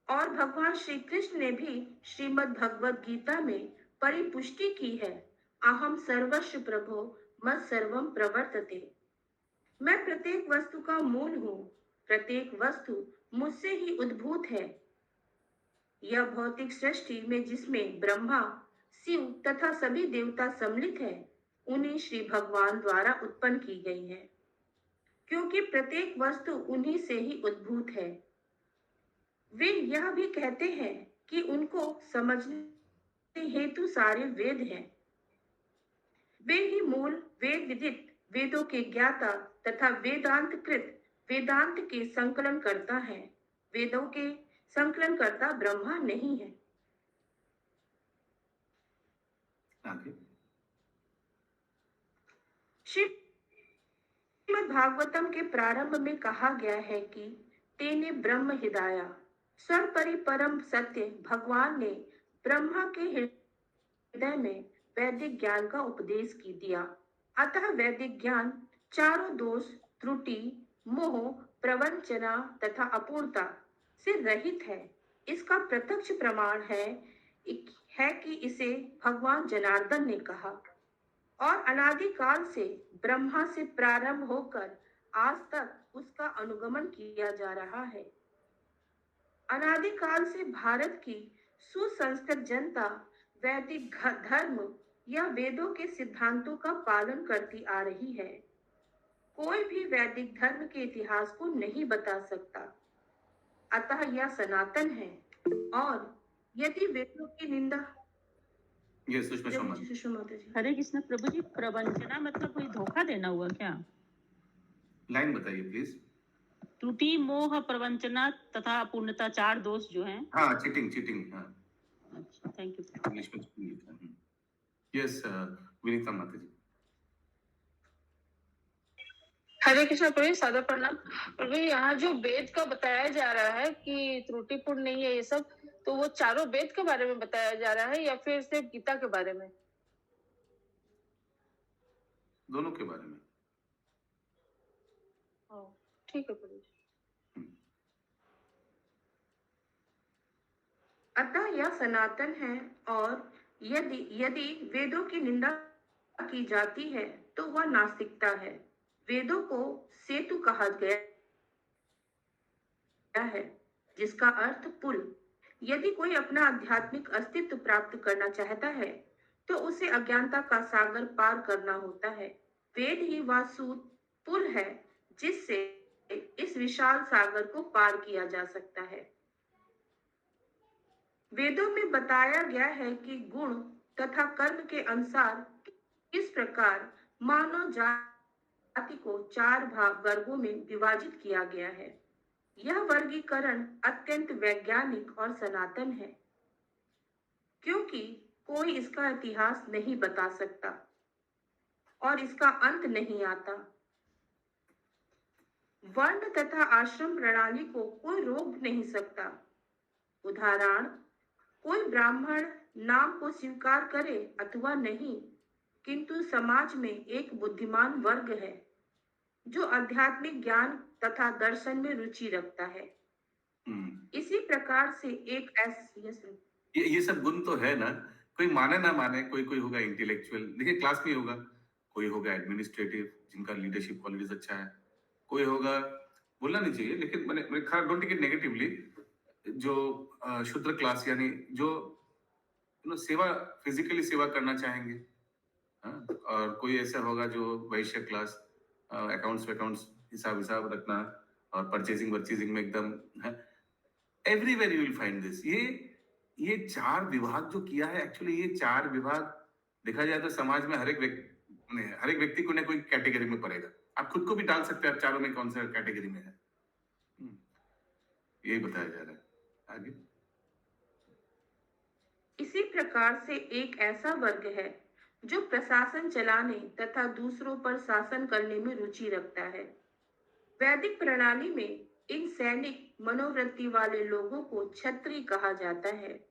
और भगवान श्री कृष्ण ने भी श्रीमद् भगवद गीता में परिपुष्टि की है, अहम सर्वस्व प्रभो मत सर्वम प्रवर्तते। मैं प्रत्येक वस्तु का मूल हूँ, प्रत्येक वस्तु मुझसे ही उद्भूत है। यह भौतिक सृष्टि में जिसमें ब्रह्मा, शिव तथा सभी देवता सम्मिलित है, उन्हीं श्री भगवान द्वारा उत्पन्न की गई है, क्योंकि प्रत्येक वस्तु उन्हीं से ही उद्भूत है। वे यह भी कहते हैं कि उनको समझने हेतु सारे वेद हैं। वे ही मूल वेद विदित, वेदों के ज्ञाता तथा वेदांत कृत वेदांत के संकलन करता है। वेदों के संकलन करता ब्रह्मा नहीं है। आगे श्रीमद् भागवतम के प्रारंभ में कहा गया है कि तेने ब्रह्म हिदाया, सर्वपरि परम सत्य भगवान ने ब्रह्मा के हृदय में वैदिक ज्ञान का उपदेश की दिया। अतः वैदिक ज्ञान चारों दोष, त्रुटि, मोह, प्रवंचना तथा अपूर्णता से रहित है। इसका प्रत्यक्ष प्रमाण है कि इसे भगवान जनार्दन ने कहा और अनादिकाल से ब्रह्मा से प्रारंभ होकर आज तक उसका अनुगमन किया जा रहा है। अनादिकाल से भारत की सुसंस्कृत जनता वैदिक धर्म या वेदों के सिद्धांतों का पालन करती आ रही है। कोई भी वैदिक धर्म के इतिहास को नहीं बता सकता, अतः यह सनातन है। और यदि वेदों की निंदा ये सुषमा शर्मा जी। सुषमा माता जी। हरे कृष्ण प्रभु जी, प्रवंचना मतलब कोई धोखा देना हुआ क्या? लाइन बताइए प्लीज। त्रुटि, मोह, प्रवंचना तथा अपूर्णता, चार दोष जो हैं। हाँ, चीटिंग। हाँ, अच्छा, थैंक यू। इंग्लिश में cheating लिखा है। यस, विनीता माता जी। हरे कृष्ण प्रभु, सादर प्रणाम प्रभु। यहाँ जो वेद का बताया जा रहा है कि त्रुटिपूर्ण नहीं है ये सब, तो वो चारों वेद के बारे में बताया जा रहा है या फिर सिर्फ गीता के बारे में? दोनों के बारे में। ठीक है प्रभु। अतः यह सनातन है और यदि वेदों की निंदा की जाती है तो वह नास्तिकता है। वेदों को सेतु कहा गया है, जिसका अर्थ पुल। यदि कोई अपना आध्यात्मिक अस्तित्व प्राप्त करना चाहता है तो उसे अज्ञानता का सागर पार करना होता है। वेद ही वह सूत पुल है जिससे इस विशाल सागर को पार किया जा सकता है। वेदों में बताया गया है कि गुण तथा कर्म के अनुसार किस प्रकार मानव जाति को चार वर्गों में विभाजित किया गया है। यह वर्गीकरण अत्यंत वैज्ञानिक और सनातन है, क्योंकि कोई इसका इतिहास नहीं बता सकता और इसका अंत नहीं आता। वर्ण तथा आश्रम प्रणाली को कोई रोक नहीं सकता। उदाहरण, कोई ब्राह्मण नाम को स्वीकार करे अथवा नहीं, किंतु समाज में एक बुद्धिमान वर्ग है जो आध्यात्मिक ज्ञान तथा दर्शन में रुचि रखता है। इसी प्रकार से एक ये सब गुण तो है ना, कोई माने ना माने, कोई होगा इंटेलेक्चुअल, देखिए क्लास में होगा, कोई होगा एडमिनिस्ट्रेटिव जिनका लीडरशिप क्वालिटीज अच्छा है, कोई होगा, बोलना नहीं चाहिए लेकिन मैंने खैर डोंट टेक इट नेगेटिवली, जो शूद्र क्लास यानी जो सेवा, फिजिकली सेवा करना चाहेंगे, और कोई ऐसा होगा जो वैश्य क्लास, अकाउंट्स हिसाब रखना और परचेजिंग में एकदम everywhere you will find this. ये चार विभाग जो किया है, एक्चुअली ये चार विभाग देखा जाए तो समाज में हर एक व्यक्ति को ना कोई कैटेगरी में पड़ेगा। आप खुद को भी डाल सकते हैं, आप चारों में कौन सा कैटेगरी में है। यही बताया जा रहा है आगे। इसी प्रकार से एक ऐसा वर्ग है जो प्रशासन चलाने तथा दूसरों पर शासन करने में रुचि रखता है। वैदिक प्रणाली में इन सैनिक मनोवृत्ति वाले लोगों को क्षत्रिय कहा जाता है।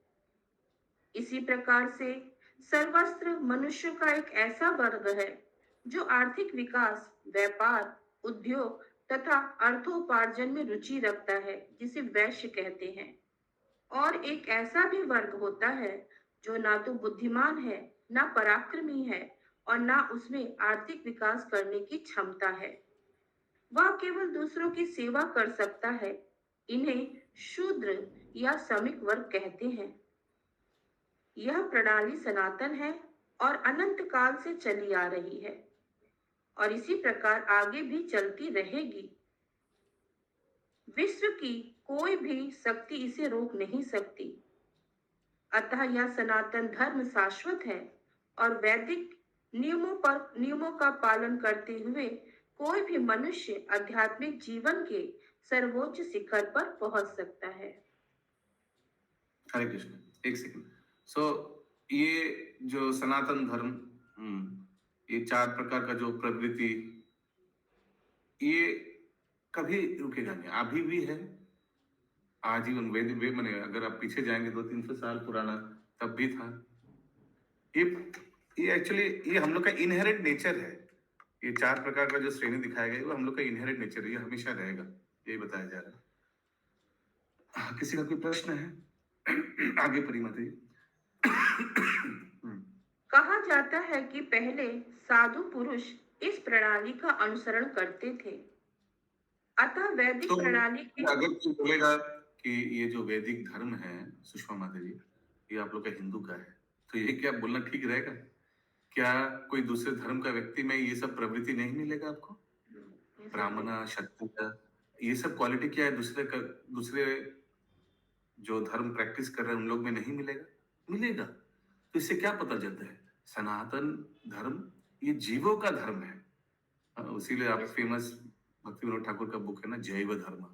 इसी प्रकार से सर्वस्त्र मनुष्य का एक ऐसा वर्ग है जो आर्थिक विकास, व्यापार, उद्योग तथा अर्थोपार्जन में रुचि रखता है, जिसे वैश्य कहते हैं। और एक ऐसा भी वर्ग होता है जो ना तो बुद्धिमान है, ना पराक्रमी है और ना उसमें आर्थिक विकास करने की क्षमता है। वह केवल दूसरों की सेवा कर सकता है। इन्हें शूद्र या श्रमिक वर्ग कहते हैं। यह प्रणाली सनातन है और अनंत काल से चली आ रही है और इसी प्रकार आगे भी चलती रहेगी। विश्व की कोई भी शक्ति इसे रोक नहीं सकती। अतः यह सनातन धर्म शाश्वत है और वैदिक नियमों का पालन करते हुए कोई भी मनुष्य आध्यात्मिक जीवन के सर्वोच्च शिखर पर पहुंच सकता है। हरे कृष्ण। एक सेकंड। ये जो सनातन धर्म, ये 4 प्रकार का जो प्रवृत्ति, ये कभी रुकेगा नहीं, अभी भी है, आजीवन। वे मने अगर आप पीछे जाएंगे 200-300 साल पुराना, तब भी था। ये एक्चुअली ये हम लोग का इनहेरेंट नेचर है। ये 4 प्रकार का जो श्रेणी दिखाया गया है वो हम लोग का इनहेरेंट नेचर है, ये हमेशा रहेगा, यही बताया जा रहा है। किसी का कोई प्रश्न है? आगे पढ़ी माता जी। कहा जाता है कि पहले साधु पुरुष इस प्रणाली का अनुसरण करते थे। अतः वैदिक तो प्रणाली के अगर कोई बोलेगा कि ये जो वैदिक धर्म है सुषमा माता जी, ये आप लोग का हिंदू का है, तो ये क्या बोलना ठीक रहेगा? क्या कोई दूसरे धर्म का व्यक्ति में ये सब प्रवृत्ति नहीं मिलेगा आपको? ब्राह्मण, क्षत्रिय, ये सब क्वालिटी क्या है दूसरे जो धर्म प्रैक्टिस कर रहे हैं उन लोग में नहीं मिलेगा? मिलेगा। तो इससे क्या पता चलता है? सनातन धर्म ये जीवों का धर्म है। इसीलिए आप फेमस भक्ति विनोद ठाकुर का बुक है ना, जैव धर्म।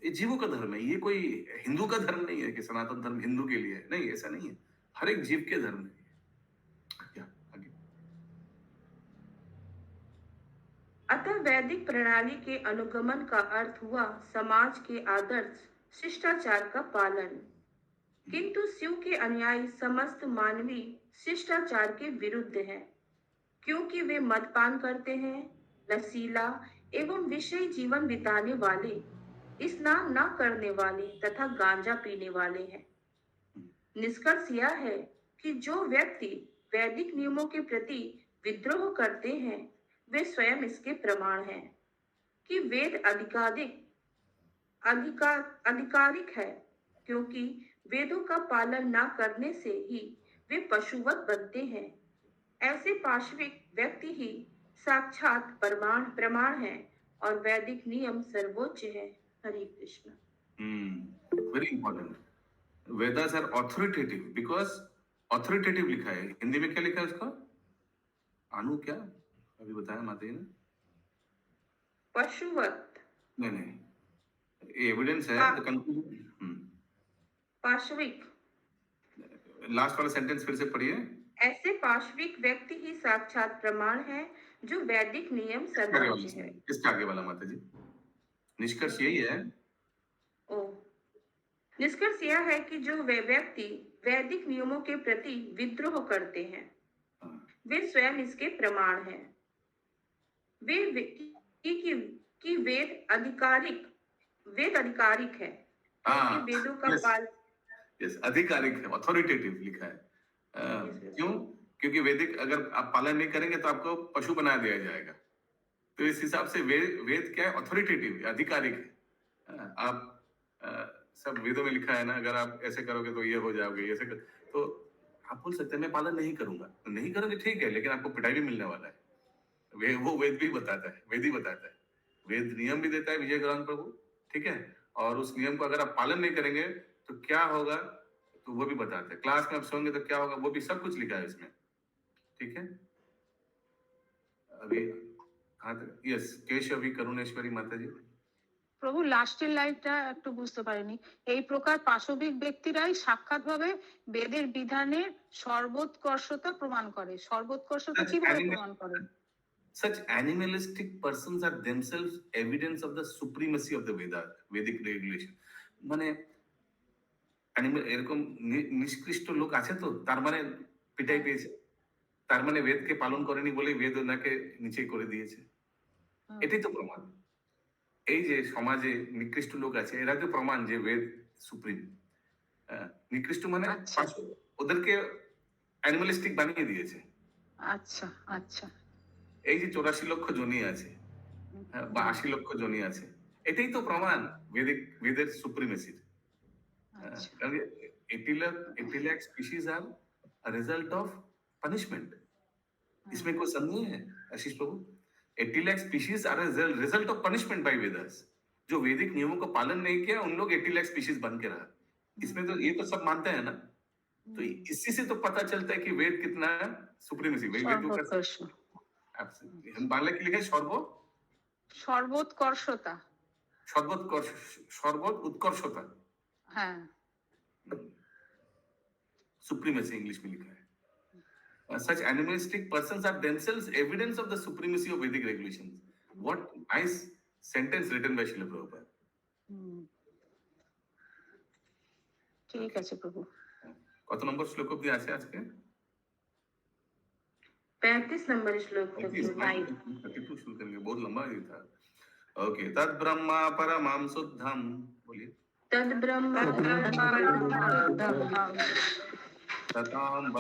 ये जीवों का धर्म है, ये कोई हिंदू का धर्म नहीं है कि सनातन धर्म हिंदू के लिए है। नहीं, ऐसा नहीं है, हर एक जीव के धर्म है। क्या आगे? अतः वैदिक प्रणाली के अनुगमन का अर्थ हुआ समाज के आदर्श शिष्टाचार का पालन। किंतु शिव के अनुयायी समस्त मानवीय शिष्टाचार के विरुद्ध हैं, क्योंकि वे मदपान करते हैं, नशीला एवं विषयी जीवन बिताने वाले, स्नान न करने वाले तथा गांजा पीने वाले हैं। निष्कर्ष यह है कि जो व्यक्ति वैदिक नियमों के प्रति विद्रोह करते हैं, वे स्वयं इसके प्रमाण हैं कि वेद आधिकारिक है, क्योंकि वेदों का पालन न करने से ही वे पशुवत बनते हैं। ऐसे पाशविक व्यक्ति ही साक्षात प्रमाण है और वैदिक नियम सर्वोच्च है। Hare Krishna. Very important. Vedas are authoritative because authoritative लिखा है। हिंदी में क्या लिखा है उसको? अनु क्या अभी बताया माता जी ने? पशुवत नहीं, एविडेंस है। द कंक्लूजन पाशविक। लास्ट वाला सेंटेंस फिर से पढ़िए। ऐसे पाशविक व्यक्ति ही साक्षात प्रमाण है जो वैदिक नियम सर्वोच्च है। इसके आगे वाला माता जी निष्कर्ष यही है। निष्कर्ष यह है कि जो वे व्यक्ति वैदिक नियमों के प्रति विद्रोह करते हैं, वे स्वयं इसके प्रमाण हैं। कि वेद आधिकारिक है, क्योंकि वेदों का पालन आधिकारिक है, ऑथोरिटेटिव लिखा है। क्यों? क्योंकि वैदिक अगर आप पालन नहीं करेंगे तो आपको पशु बना दिया जाएगा। तो इस हिसाब से वेद क्या है? ऑथोरिटेटिव, आधिकारिक है। आप सब वेदों में लिखा है ना, अगर आप ऐसे करोगे तो ये हो जाओगे, ऐसे तो आप बोल सकते हैं मैं पालन नहीं करूंगा। तो नहीं करोगे ठीक है, लेकिन आपको पिटाई भी मिलने वाला है। वो वेद भी बताता है, वेद ही बताता है। वेद नियम भी देता है विजय ग्रहण प्रभु, ठीक है। और उस नियम को अगर आप पालन नहीं करेंगे तो क्या होगा, तो वो भी बताते हैं। क्लास में आप सोएंगे तो क्या होगा, वो भी सब कुछ लिखा है इसमें। ठीक है, अभी हाँ यस केशवी करुणेश्वरी माता जी। প্রভু লাস্টের লাইনটা একটু বুঝতে পারিনি। এই প্রকার পাশবিক ব্যক্তিরাই সাক্ষাৎভাবে বেদের বিধানের সর্বোৎকর্ষতা প্রমাণ করে। সর্বোৎকর্ষতা Such কিভাবে animal- প্রমাণ করে? Such animalistic persons are themselves evidence of the supremacy of the Vedic regulation. মানে অ্যানিমেল এরকম নিষ্কৃষ্ট লোক আছে তো, তার মানে পিটাই পেয়েছে, তার মানে বেদকে পালন করেনি বলেই বেদ ওনাকে নিচে করে দিয়েছে। এটাই তো প্রমাণ। এই যে সমাজে নিকৃষ্ট লোক আছে, এরা তো প্রমাণ যে বেদ সুপ্রিম। নিকৃষ্ট মানে আচ্ছা। ওদেরকে অ্যানিমালিস্টিক বানিয়ে দিয়েছে। আচ্ছা আচ্ছা। এই যে 84 লক্ষ জনি আছে বা 80 লক্ষ জনি আছে, এটাই তো প্রমাণ বেদের সুপ্রিমেসির। আচ্ছা। 80 lakh species are a result of punishment. इसमें कोई संदेह नहीं है Ashish Prabhu. 80 lakh species are result of punishment by Vedas. जो वैदिक नियमों का पालन नहीं किया, उन लोग 80 लाख स्पीशीज बन के रहा। इसमें तो ये तो सब मानते हैं ना, तो इसी से तो पता चलता है कि वेद कितना सुप्रीमेसी। वेदों का Absolutely। हम बांग्ला की लिखा है সর্বোৎকর্ষতা। সর্বোৎ উৎকর্ষতা, হ্যাঁ। सुप्रीमेसी इंग्लिश में लिखा है। Such animalistic persons are themselves evidence of the supremacy of Vedic regulations. What nice sentence written by Srila Prabhupada. ঠিক আছে প্রভু। কত নম্বর শ্লোক অবধি আছে আজকে? 35 नंबर श्लोक तक। 32 शुरू करेंगे, बहुत लंबा ये था। ओके, तद ब्रह्मा परमं शुद्धम, बोलिए। तद ब्रह्म तताम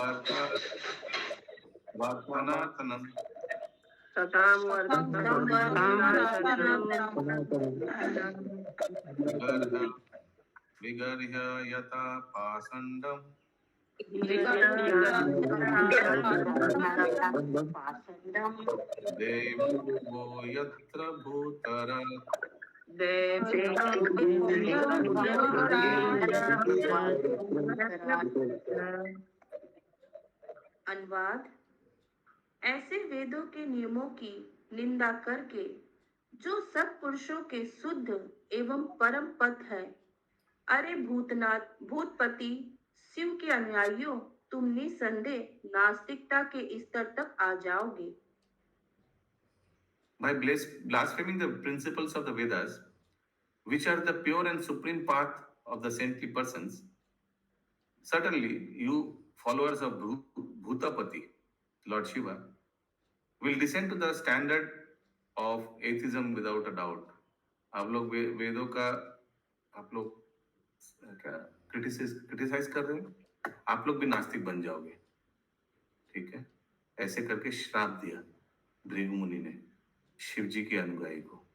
वार्तानातनम सताम विगर्ह्य यथा पाषण्डम देवो यत्र भूतर अनुवाद। ऐसे वेदों के नियमों की निंदा करके जो सब पुरुषों के शुद्ध एवं परम पथ है, अरे भूतनाथ भूतपति शिव के अनुयायियों, तुम निसंदेह नास्तिकता के स्तर तक आ जाओगे। By blaspheming the principles of the Vedas, which are the pure and supreme path of the saintly persons, certainly you followers of Bhutapati, Lord Shiva, will descend to the standard of atheism without a doubt. आप लोग वेदों का आप लोग क्या criticise कर रहे हैं, आप लोग भी नास्तिक बन जाओगे। ठीक है, ऐसे करके श्राप दिया भृगु मुनि ने शिव जी के अनुयायी को।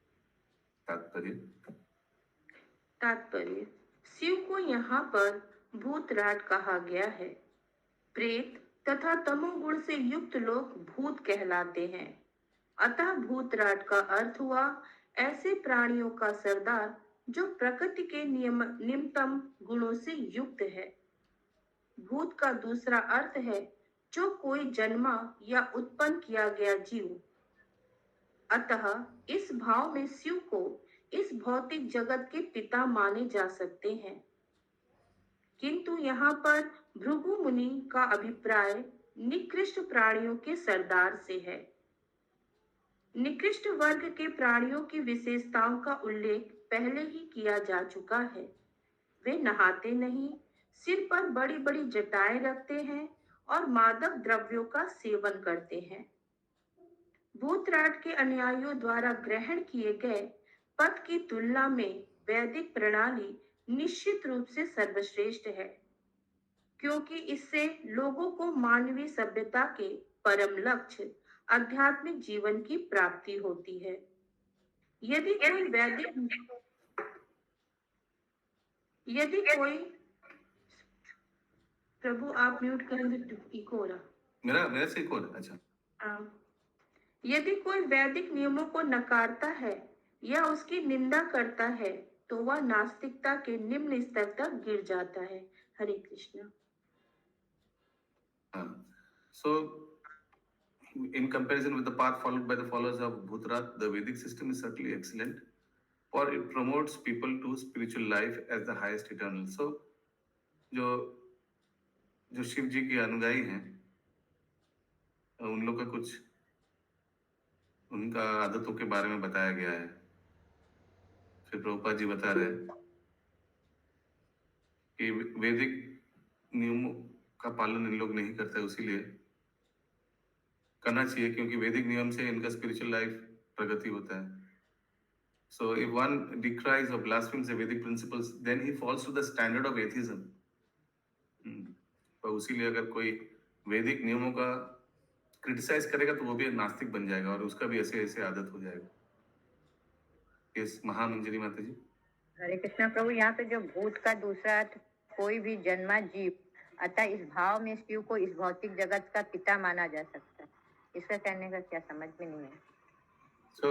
तात्पर्य, शिव को यहाँ पर भूतराट कहा गया है। प्रेत तथा तमोगुण से युक्त लोग भूत कहलाते हैं। अतः भूतराट का अर्थ हुआ ऐसे प्राणियों का सरदार जो प्रकृति के निम्नतम गुणों से युक्त है। भूत का दूसरा अर्थ है जो कोई जन्मा या उत्पन्न किया गया जीव। अतः इस भाव में शिव को इस भौतिक जगत के पिता माने जा सकते हैं। किंतु यहाँ पर भृगु मुनि का अभिप्राय निकृष्ट प्राणियों के सरदार से है। निकृष्ट वर्ग के प्राणियों की विशेषताओं का उल्लेख पहले ही किया जा चुका है। वे नहाते नहीं, सिर पर बड़ी बड़ी जटाएं रखते हैं और मादक द्रव्यों का सेवन करते हैं। भूतराट के अनुयायियों द्वारा ग्रहण किए गए पद की तुलना में वैदिक प्रणाली निश्चित रूप से सर्वश्रेष्ठ है, क्योंकि इससे लोगों को मानवीय सभ्यता के परम लक्ष्य आध्यात्मिक जीवन की प्राप्ति होती है। यदि कोई प्रभु आप म्यूट करेंगे, इको हो रहा। मेरा से इको हो रहा। अच्छा, यदि कोई वैदिक नियमों को नकारता है या उसकी निंदा करता है तो वह नास्तिकता के निम्न स्तर तक गिर जाता है। Hare Krishna. So in comparison with the path followed by the followers of Bhutrat, the Vedic system is certainly excellent, for it promotes people to spiritual life as the highest eternal. So, जो जो शिव जी के अनुयायी हैं, उन लोग का कुछ उनका आदतों के बारे में बताया गया है। फिर प्रभुपाद जी बता रहे हैं कि वैदिक नियमों का पालन इन लोग नहीं करते, इसीलिए करना चाहिए, क्योंकि वैदिक नियम से इनका स्पिरिचुअल लाइफ प्रगति होता है। So if one decries or blasphemes the Vedic principles, then he falls to the standard of atheism. तो उसीलिए अगर कोई वैदिक नियमों का क्रिटिसाइज करेगा तो वो भी नास्तिक बन जाएगा और उसका भी ऐसे ऐसे आदत हो जाएगा। यस, महामंजरी माता जी। हरे कृष्णा प्रभु, यहाँ पे जो भूत का दूसरा अर्थ कोई भी जन्मा जीव, अतः इस भाव में शिव को इस भौतिक जगत का पिता माना जा सकता है। इसका कहने का क्या समझ में नहीं है। So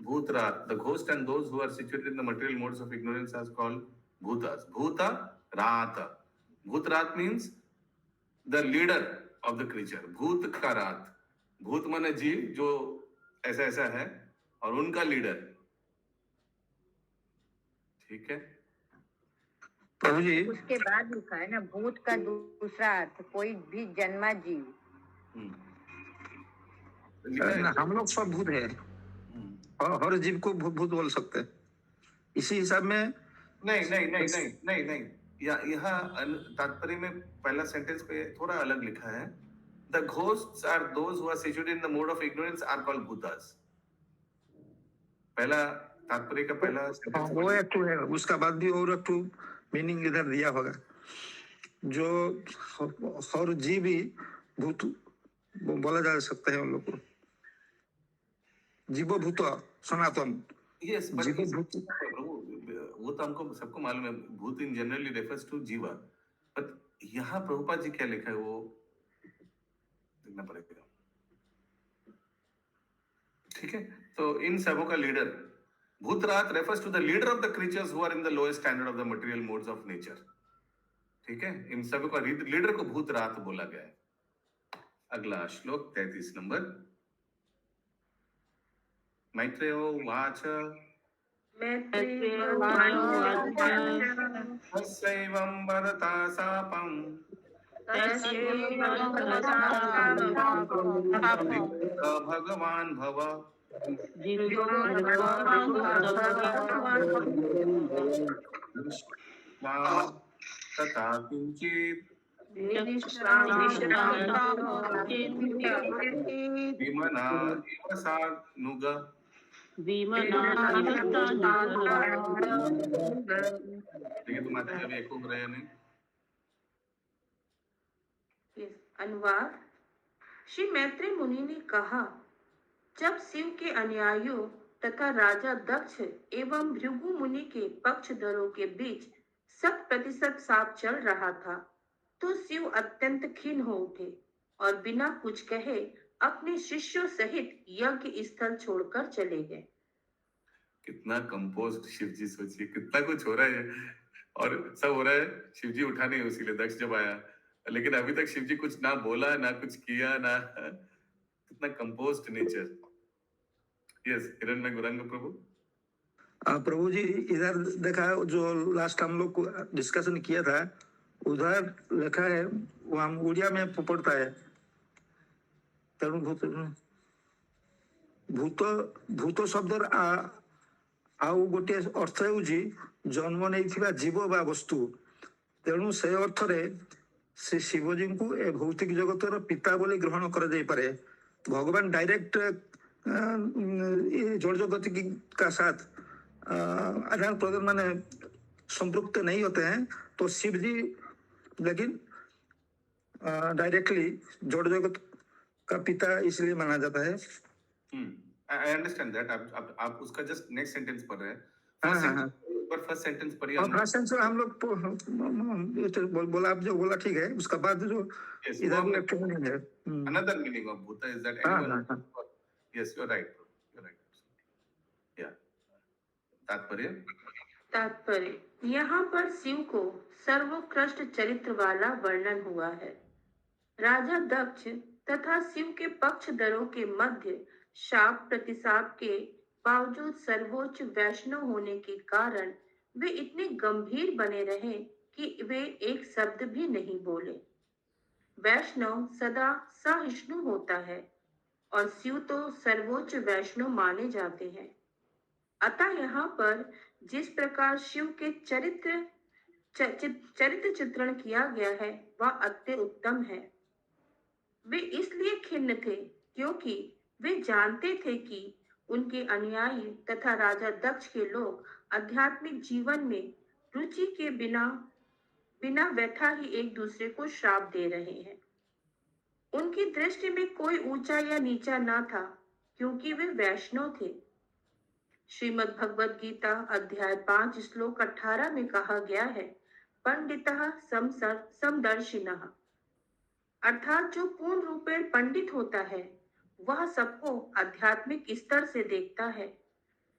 Bhutrat, the ghost and those who are situated in the material modes of ignorance are called Bhutas. Bhuta Rata. Bhutrat means the leader of the creature. Bhut का रात, भूत माने जीव जो ऐसा ऐसा है और उनका लीडर। ठीक है प्रभु जी, उसके बाद लिखा है ना, भूत का दूसरा अर्थ कोई भी जन्मा जीव। हम लोग सब भूत है और हर जीव को भूत बोल सकते हैं इसी हिसाब में। नहीं, यहाँ तात्पर्य में पहला सेंटेंस पे थोड़ा अलग लिखा है। The ghosts are those who are situated in the mode of ignorance are called bhutas. पहला तात्पर्य का पहला सेंटेंस वो एक तो है, उसका बाद भी और एक तो मीनिंग इधर दिया होगा, जो हर जीव ही भूत बोला जा सकता है उन लोग को। जीवो भूत सनातन। Yes, but वो तो हमको सबको मालूम है, भूत इन जनरली रेफर्स टू जीवा, बट यहाँ प्रभुपाद जी क्या लिखा है वो देखना पड़ेगा। ठीक है, तो इन सबों का leader Bhutarat refers to the leader of the creatures who are in the lowest standard of the material modes of nature. ठीक है, इन सबों का लीडर को भूतरात बोला गया है। अगला श्लोक 33 नंबर। मैत्रेयो वाच तस्यैवं वदता शापं भगवान् भव तथा किंचित विमना इव सानुग। देखिए तो माता जी अभी एको हो रहे नहीं। अनुवाद। श्री मैत्रेय मुनि ने कहा, जब शिव के अनुयायियों तथा राजा दक्ष एवं भृगु मुनि के पक्षधरों के बीच 100% साफ चल रहा था, तो शिव अत्यंत खिन्न हो उठे और बिना कुछ कहे अपने शिष्यों सहित यज्ञ स्थल छोड़कर चले गए। कितना कंपोज्ड शिव जी, सोचिए कितना कुछ हो रहा है और सब हो रहा है, शिव जी उठा नहीं इसीलिए दक्ष जब आया, लेकिन अभी तक शिव जी कुछ ना बोला ना कुछ किया ना, कितना कंपोज्ड नेचर। यस, हिरण्य गुरंग प्रभु। प्रभु जी इधर देखा जो लास्ट हम लोग डिस्कशन किया था, उधर लिखा है, वो हम उड़िया में पढ़ता है, तरुण भूत शब्द आउ गोटे अर्थ होउची जन्म नहीं जीव बा वस्तु। तेणु से अर्थ रे से शिवजी को ए भौतिक जगतर पिता बोली ग्रहण कर जाई पारे। भगवान डायरेक्ट जड़ जगत का साथ आदान प्रदान माने संपृक्त नहीं होते हैं, तो शिव जी लेकिन डायरेक्टली जड़ जगत का पिता इसलिए माना जाता है। I understand that. आप उसका just next sentence पढ़ रहे हैं। पर फर्स्ट सेंटेंस पढ़िए। फर्स्ट सेंटेंस हम लोग बोला, आप जो बोला ठीक है, उसका बाद जो इधर में मीनिंग है, another meaning of bhuta is that anyone। yes, you're right, you're right। yeah, तात्पर्य यहाँ पर शिव को सर्वोत्कृष्ट चरित्र वाला वर्णन हुआ है। राजा दक्ष तथा शिव के पक्षधरों के मध्य शाप प्रतिशाप के बावजूद सर्वोच्च वैष्णव होने के कारण वे इतने गंभीर बने रहे कि वे एक शब्द भी नहीं बोले। वैष्णव सदा सहिष्णु होता है और शिव तो सर्वोच्च वैष्णव माने जाते हैं। अतः यहाँ पर जिस प्रकार शिव के चरित्र चित्रण किया गया है वह अत्यंत उत्तम है। वे इसलिए खिन्न थे क्योंकि वे जानते थे कि उनके अनुयायी तथा राजा दक्ष के लोग आध्यात्मिक जीवन में रुचि के बिना व्यथा ही एक दूसरे को श्राप दे रहे हैं। उनकी दृष्टि में कोई ऊंचा या नीचा न था क्योंकि वे वैष्णव थे। श्रीमद् भगवद गीता अध्याय 5 श्लोक 18 में कहा गया है, पंडितः समदर्शिनः, अर्थात जो पूर्ण रूपेण पंडित होता है वह सबको आध्यात्मिक स्तर से देखता है,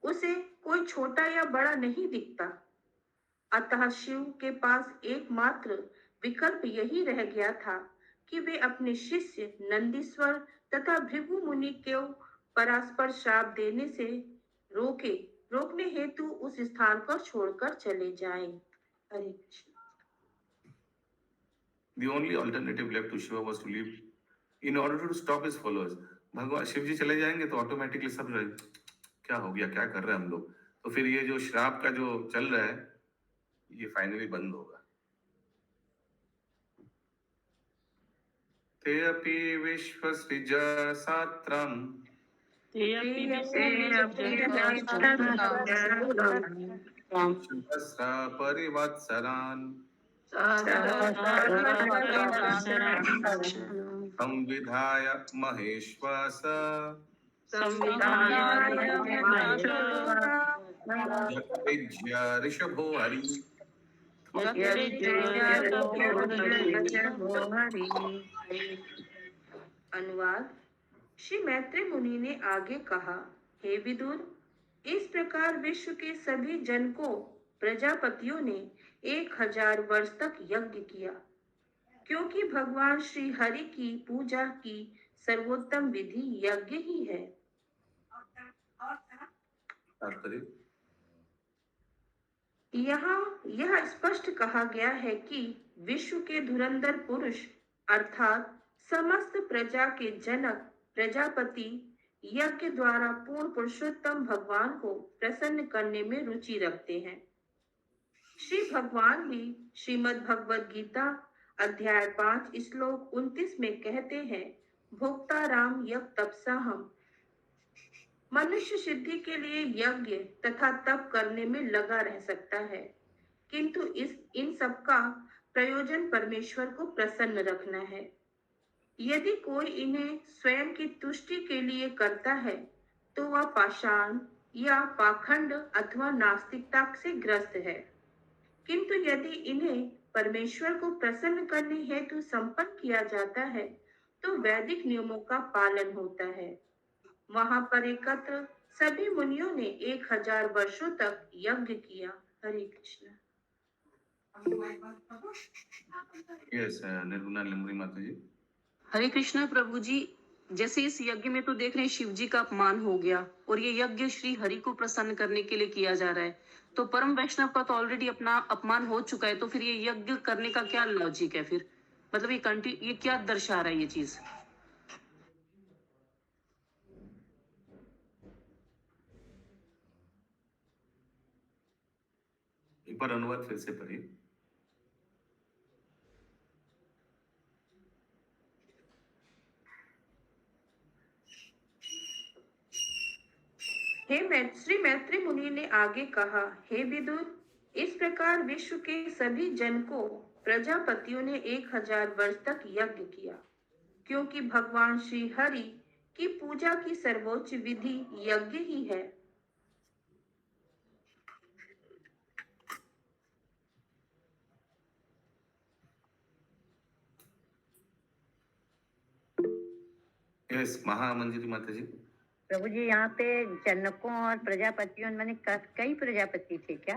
उसे कोई छोटा या बड़ा नहीं दिखता। अतः शिव के पास एकमात्र विकल्प यही रह गया था कि वे अपने शिष्य नंदीश्वर तथा भृगु मुनि को परस्पर श्राप देने से रोकने हेतु उस स्थान पर छोड़कर चले जाएं। हरे Krishna. The only alternative left to Shiva was to leave in order to stop his followers. भगवान शिव जी चले जाएंगे तो ऑटोमेटिकली सब क्या हो गया, क्या कर रहे हैं हम लोग, तो फिर ये जो श्राप का जो चल रहा है ये फाइनली बंद होगा। ते अपि विश्वसृज सात्रम शुभस्रा परिवत्सरान् संविधाय महेश्वास ऋषभो हरि। अनुवाद। श्री मैत्री मुनि ने आगे कहा, हे विदुर, इस प्रकार विश्व के सभी जन को प्रजापतियों ने 1000 वर्ष तक यज्ञ किया, क्योंकि भगवान श्री हरि की पूजा की सर्वोत्तम विधि यज्ञ ही है। यहाँ यह स्पष्ट कहा गया है कि विश्व के धुरंधर पुरुष अर्थात समस्त प्रजा के जनक प्रजापति यज्ञ द्वारा पूर्ण पुरुषोत्तम भगवान को प्रसन्न करने में रुचि रखते हैं। श्री भगवान भी श्रीमद् भगवद गीता अध्याय 5 श्लोक 29 में कहते हैं, भोक्ता राम यज्ञ तपसाहम। मनुष्य सिद्धि के लिए यज्ञ तथा तप करने में लगा रह सकता है, किंतु इन सब का प्रयोजन परमेश्वर को प्रसन्न रखना है। यदि कोई इन्हें स्वयं की तुष्टि के लिए करता है तो वह पाषाण या पाखंड अथवा नास्तिकता से ग्रस्त है, किंतु यदि इन्हें परमेश्वर को प्रसन्न करने हेतु संपन्न किया जाता है तो वैदिक नियमों का पालन होता है। वहां पर एकत्र सभी मुनियों ने 1000 वर्षों तक यज्ञ किया। हरे कृष्ण। यस निर्गुणा लिंगरी माता जी। हरे कृष्णा प्रभु जी। जैसे इस यज्ञ में तो देख रहे हैं शिव जी का अपमान हो गया और ये यज्ञ श्री हरि को प्रसन्न करने के लिए किया जा रहा है, तो परम वैष्णव का तो ऑलरेडी अपना अपमान हो चुका है, तो फिर ये यज्ञ करने का क्या लॉजिक है फिर, मतलब ये क्या दर्शा रहा है ये चीज। एक बार अनुवाद फिर से पढ़िए। श्री मैत्री मुनि ने आगे कहा, हे विदुर, इस प्रकार विश्व के सभी जन को प्रजापतियों ने 1000 वर्ष तक यज्ञ किया, क्योंकि भगवान श्री हरि की पूजा की सर्वोच्च विधि यज्ञ ही है। यस महामंजरी माता जी। प्रभु जी, यहाँ पे जनकों और प्रजापतियों मैंने कई प्रजापति थे क्या?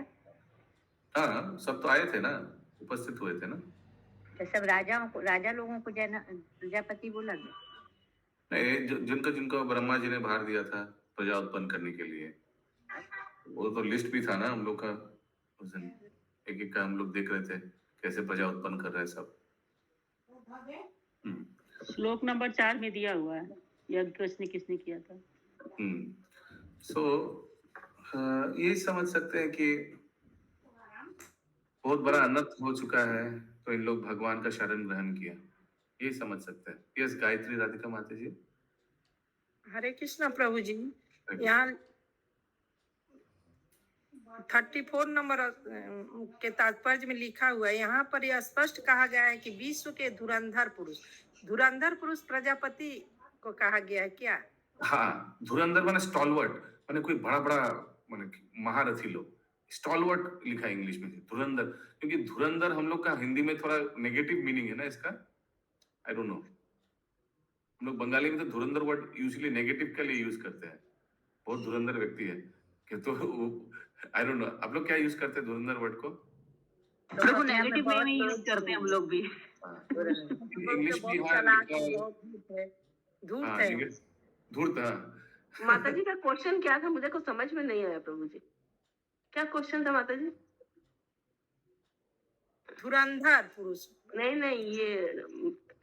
हाँ, सब तो आए थे ना, उपस्थित हुए थे ना। तो सब राजा लोगों को प्रजापति बोला गया। नहीं, जिनको जिनको ब्रह्मा जी ने भार दिया था प्रजा उत्पन्न करने के लिए, वो तो लिस्ट भी था ना हम लोग का उस दिन। एक एक का हम लोग देख रहे थे कैसे प्रजा उत्पन्न कर रहे हैं सब। श्लोक नंबर 4 में दिया हुआ है यज्ञ किसने किसने किया था। सो ये समझ सकते हैं कि बहुत बड़ा अनर्थ हो चुका है, तो इन लोग भगवान का शरण ग्रहण किया, ये समझ सकते हैं। यस, गायत्री राधिका माता जी। हरे कृष्णा प्रभु जी। यहाँ 34 नंबर के तात्पर्य में लिखा हुआ है, यहाँ पर यह स्पष्ट कहा गया है कि विश्व के धुरंधर पुरुष प्रजापति को कहा गया है क्या? हाँ, धुरंधर माने स्टॉलवर्ट, माने कोई बड़ा बड़ा माने महारथी लोग। स्टॉलवर्ट लिखा है इंग्लिश में धुरंधर, क्योंकि धुरंधर हम लोग का हिंदी में थोड़ा नेगेटिव मीनिंग है ना इसका। आई डोंट नो, हम लोग बंगाली में तो धुरंधर वर्ड यूजुअली नेगेटिव के लिए यूज करते हैं। बहुत धुरंधर व्यक्ति है कि, तो आई डोंट नो आप लोग क्या यूज करते हैं धुरंधर वर्ड को? प्रभु नेगेटिव में ही यूज करते हैं हम लोग भी। इंग्लिश में धूर्त। माता जी का क्वेश्चन क्या था, मुझे को समझ में नहीं आया प्रभु जी। क्या क्वेश्चन था माता जी? धुरंधर पुरुष। नहीं, ये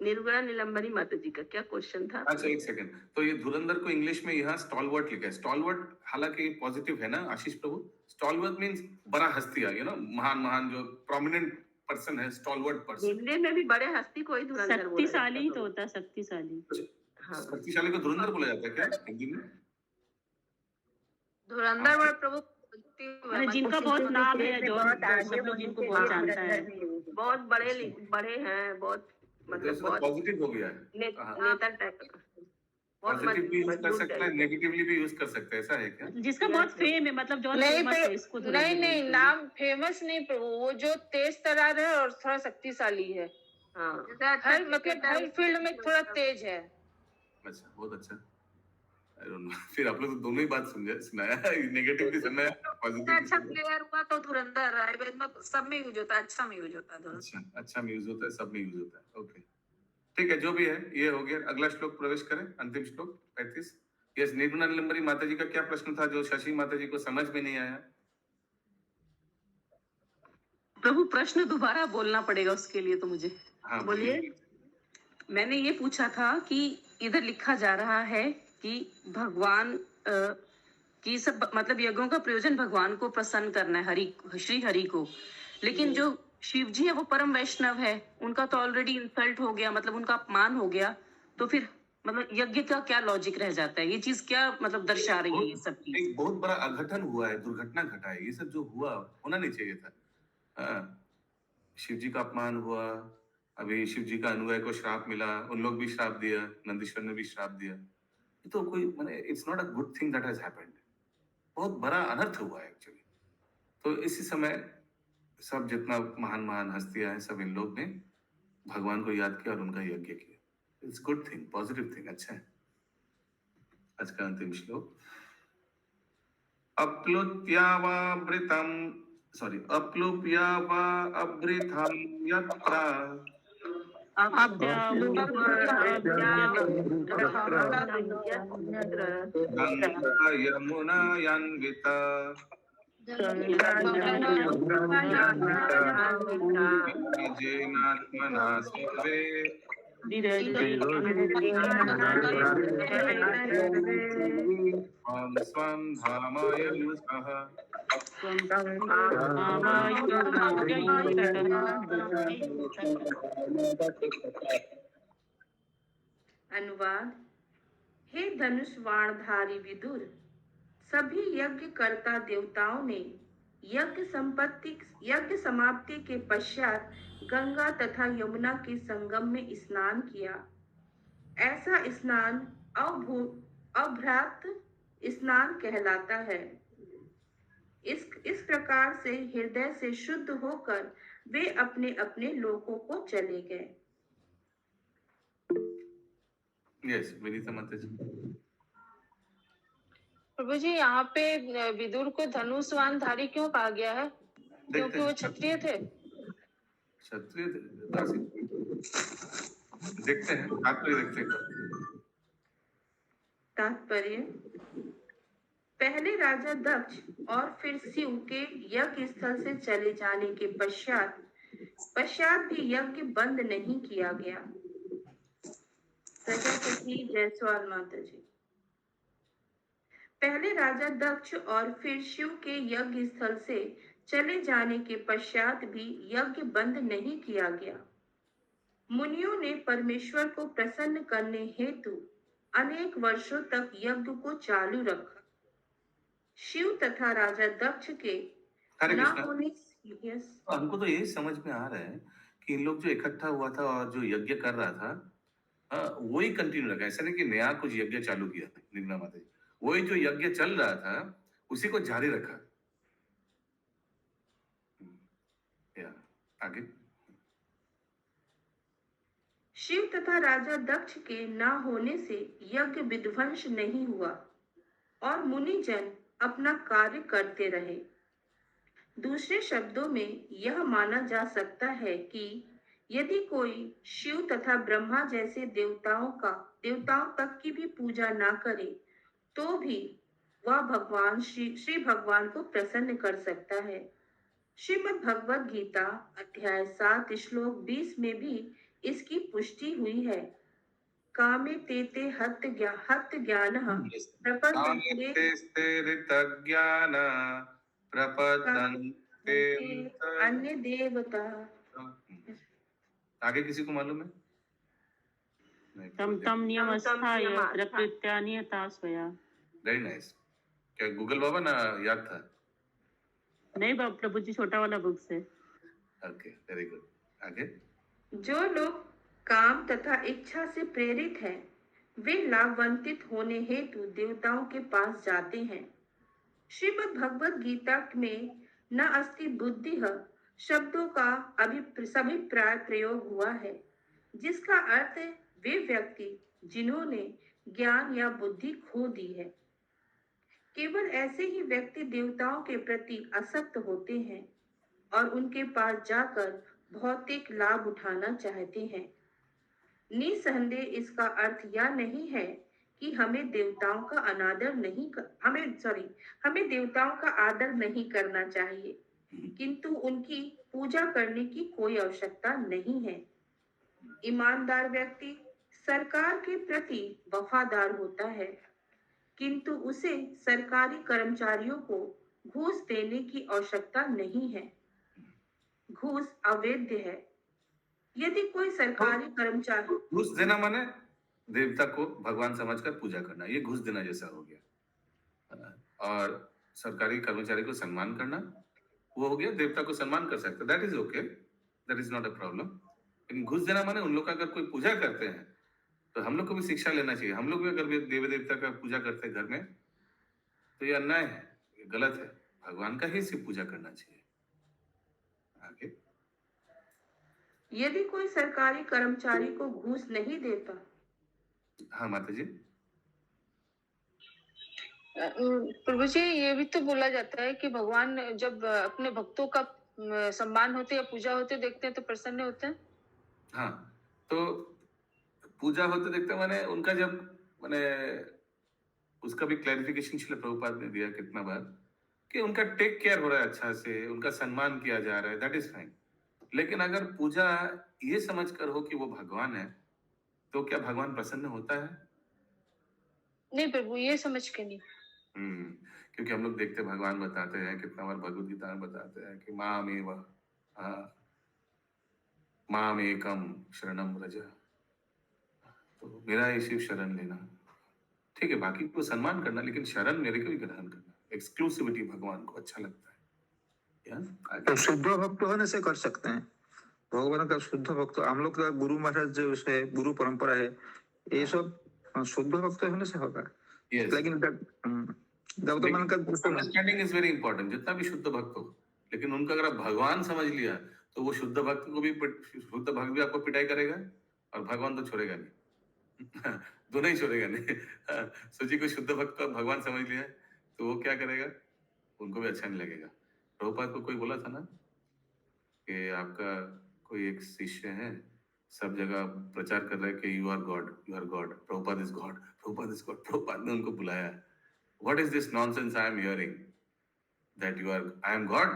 निर्गुणा नीलंबरी माता जी का क्या क्वेश्चन था? अच्छा, एक सेकंड। तो ये धुरंधर को इंग्लिश में यहाँ स्टॉलवर्ट लिखा है। स्टॉलवर्ट हालांकि पॉजिटिव है ना आशीष प्रभु। स्टॉलवर्ट मींस बड़ा हस्तियां, यू नो, महान जो प्रोमिनेंट पर्सन है, स्टॉलवर्ट पर्सन। हिंदी में भी बड़े हस्ती को ही धुरंधर बोला जाता है। शक्तिशाली तो होता है, शक्तिशाली। शक्तिशाली को धुरंधर बोला जाता है क्या हिंदी में? धुरंधर वर्ड प्रभु जिनका बहुत नाम है, जो सब लोग जिनको बहुत जानता है, बहुत बड़े हैं, बहुत मतलब बहुत पॉजिटिव हो गया है। नेता टाइप का। पॉजिटिव भी यूज कर सकते हैं, नेगेटिवली भी यूज कर सकते हैं, ऐसा है क्या? जिसका बहुत फेम है, मतलब जो इसको नहीं, नाम फेमस नहीं प्रभु, वो जो तेज तरार है और थोड़ा शक्तिशाली है। हर मतलब हर फील्ड में थोड़ा तेज है। अच्छा, बहुत अच्छा। आई डोंट नो, फिर आप लोग तो दोनों ही बात सुनाया, नेगेटिव भी सुनाया, पॉजिटिव। अच्छा प्लेयर हुआ तो धुरंधर आयुर्वेद में सब में यूज होता है, अच्छा में यूज होता है। अच्छा में यूज होता है, सब में यूज होता है। ओके, ठीक है, जो भी है ये हो गया। अगला श्लोक प्रवेश करें, अंतिम श्लोक 35। यस, निर्गुणा नीलंबरी माता जी का क्या प्रश्न था जो शशि माता जी को समझ में नहीं आया? प्रभु प्रश्न दोबारा बोलना पड़ेगा उसके लिए तो मुझे। हाँ, बोलिए। मैंने ये पूछा था कि इधर लिखा जा रहा है कि भगवान की सब मतलब यज्ञों का प्रयोजन भगवान को प्रसन्न करना है, श्री हरि को। लेकिन जो शिव जी है वो परम वैष्णव है, उनका तो ऑलरेडी इंसल्ट हो गया, मतलब उनका अपमान हो गया, तो फिर मतलब यज्ञ का क्या लॉजिक रह जाता है? ये चीज क्या मतलब दर्शा रही है ये सब चीज? एक बहुत बड़ा अघटन हुआ है, दुर्घटना घटा है। ये सब जो हुआ होना नहीं चाहिए था। शिव जी का अपमान हुआ, अभी शिव जी का अनुयायी को श्राप मिला, उन लोग भी श्राप दिया, नंदीश्वर ने भी श्राप दिया। ये तो कोई माने it's not a good thing that has happened. बहुत बड़ा अनर्थ हुआ है एक्चुअली। तो इसी समय सब जितना महान हस्तियां हैं, सब इन लोग ने भगवान को याद किया और उनका यज्ञ किया। It's good thing, positive thing, अच्छा है। आज का अंतिम श्लोक। अप्लुप्या वा अभृथम यत्रा यमुनायान्विता विराजेनात्मना सर्वे स्वं धामाययुषः। अनुवाद। हे धनुष्वाणधारी विदुर, सभी यज्ञकर्ता देवताओं ने यज्ञ समाप्ति के पश्चात गंगा तथा यमुना के संगम में स्नान किया। ऐसा स्नान अभ्रात स्नान कहलाता है। इस प्रकार से हृदय से शुद्ध होकर वे अपने अपने लोकों को चले गए। यस, विनीता माता जी। प्रभु जी, यहाँ पे विदुर को धनुष्वानधारी क्यों कहा गया है? क्योंकि वो क्षत्रिय थे। क्षत्रिय देखते हैं, आप तो देखते हैं। तात्पर्य: पहले राजा दक्ष और फिर शिव के यज्ञ स्थल से चले जाने के पश्चात भी यज्ञ बंद नहीं किया गया। प्रजापति जायसवाल माता जी। पहले राजा दक्ष और फिर शिव के यज्ञ स्थल से चले जाने के पश्चात भी यज्ञ बंद नहीं किया गया। मुनियों ने परमेश्वर को प्रसन्न करने हेतु अनेक वर्षों तक यज्ञ को चालू रखा। शिव तथा राजा दक्ष के हरे न कृष्णा। होने yes, तो हमको तो यही समझ में आ रहा है कि इन लोग जो इकट्ठा हुआ था और जो यज्ञ कर रहा था, वही कंटिन्यू रखा। ऐसा नहीं कि नया कुछ यज्ञ चालू किया था। निर्मला माता जी, वही जो यज्ञ चल रहा था उसी को जारी रखा। या आगे। शिव तथा राजा दक्ष के न होने से यज्ञ विध्वंस नहीं हुआ और मुनिजन अपना कार्य करते रहे। दूसरे शब्दों में यह माना जा सकता है कि यदि कोई शिव तथा ब्रह्मा जैसे देवताओं तक की भी पूजा ना करे तो भी वह भगवान श्री भगवान को प्रसन्न कर सकता है। श्रीमद् भगवद गीता अध्याय 7 श्लोक 20 में भी इसकी पुष्टि हुई है। कामे तेते हत ज्ञानः प्रपद्यन्ते अन्य देवता। आगे किसी को मालूम है? तम तम नियमस्थाय प्रकृत्या नियता स्वया। Very nice. क्या गूगल बाबा ना याद था? नहीं प्रभु जी, छोटा वाला बुक से। Okay, very good. आगे। जो लोग काम तथा इच्छा से प्रेरित हैं, वे लाभान्वित होने हेतु देवताओं के पास जाते हैं। श्रीमद् भगवद गीता में न अस्ति बुद्धि शब्दों का अभिप्राय प्रयोग हुआ है, जिसका अर्थ वे व्यक्ति जिन्होंने ज्ञान या बुद्धि खो दी है। केवल ऐसे ही व्यक्ति देवताओं के प्रति आसक्त होते हैं और उनके पास जाकर भौतिक लाभ उठाना चाहते हैं। निसंदेह इसका अर्थ यह नहीं है कि हमें देवताओं का आदर नहीं करना चाहिए, किंतु उनकी पूजा करने की कोई आवश्यकता नहीं है। ईमानदार व्यक्ति सरकार के प्रति वफादार होता है, किंतु उसे सरकारी कर्मचारियों को घूस देने की आवश्यकता नहीं है। घूस अवैध है। यदि कोई सरकारी कर्मचारी घूस देना माने देवता को भगवान समझकर पूजा करना, ये घूस देना जैसा हो गया। और सरकारी कर्मचारी को सम्मान करना, वो हो गया देवता को सम्मान कर सकते, that is okay, that is not a problem. लेकिन घूस देना माने उन लोग का अगर कोई पूजा करते हैं तो हम लोग को भी शिक्षा लेना चाहिए। हम लोग भी अगर देवी देवता का पूजा करते हैं घर में तो ये अन्याय है, ये गलत है। भगवान का ही सिर्फ पूजा करना चाहिए। आगे। यदि कोई सरकारी कर्मचारी को घूस नहीं देता। हाँ माता जी। प्रभु जी, ये भी तो बोला जाता है कि भगवान जब अपने भक्तों का सम्मान होते या पूजा होते देखते हैं तो प्रसन्न होते हैं। हाँ, तो पूजा होते देखते माने उनका जब माने उसका भी क्लैरिफिकेशन श्रील प्रभुपाद ने दिया कितना बार कि उनका टेक केयर हो रहा है, अच्छा से उनका सम्मान किया जा रहा है, दैट इज फाइन। लेकिन अगर पूजा ये समझकर हो कि वो भगवान है तो क्या भगवान प्रसन्न होता है? नहीं प्रभु, ये समझ के नहीं। क्योंकि हम लोग देखते भगवान बताते हैं, कितना बार भगवद गीता में बताते हैं कि माम एकम शरणम व्रज, तो मेरा ये शिव शरण लेना। ठीक है, बाकी को सम्मान करना, लेकिन शरण मेरे को भी ग्रहण करना। एक्सक्लूसिविटी भगवान को अच्छा लगता है। तो शुद्ध भक्त होने से कर सकते हैं भगवान का शुद्ध भक्त। हम लोग का गुरु महाराज जो है, गुरु परंपरा है, ये सब शुद्ध भक्त होने से होगा। लेकिन अंडरस्टैंडिंग इज वेरी इंपॉर्टेंट। जितना भी शुद्ध भक्त हो, लेकिन उनका अगर आप भगवान समझ लिया तो वो शुद्ध भक्त भी आपको पिटाई करेगा और भगवान तो छोड़ेगा नहीं। दोनों ही छोड़ेगा नहीं। सोचिए कोई शुद्ध भक्त को भगवान समझ लिया तो वो क्या करेगा, उनको भी अच्छा नहीं लगेगा। प्रभुपाद को कोई बोला था ना कि आपका कोई एक शिष्य है सब जगह प्रचार कर रहे हैं कि you are God, you are God, Prabhupada is God, Prabhupada is God. Prabhupada ने उनको बुलाया, what is this nonsense I am hearing that you are, I am God?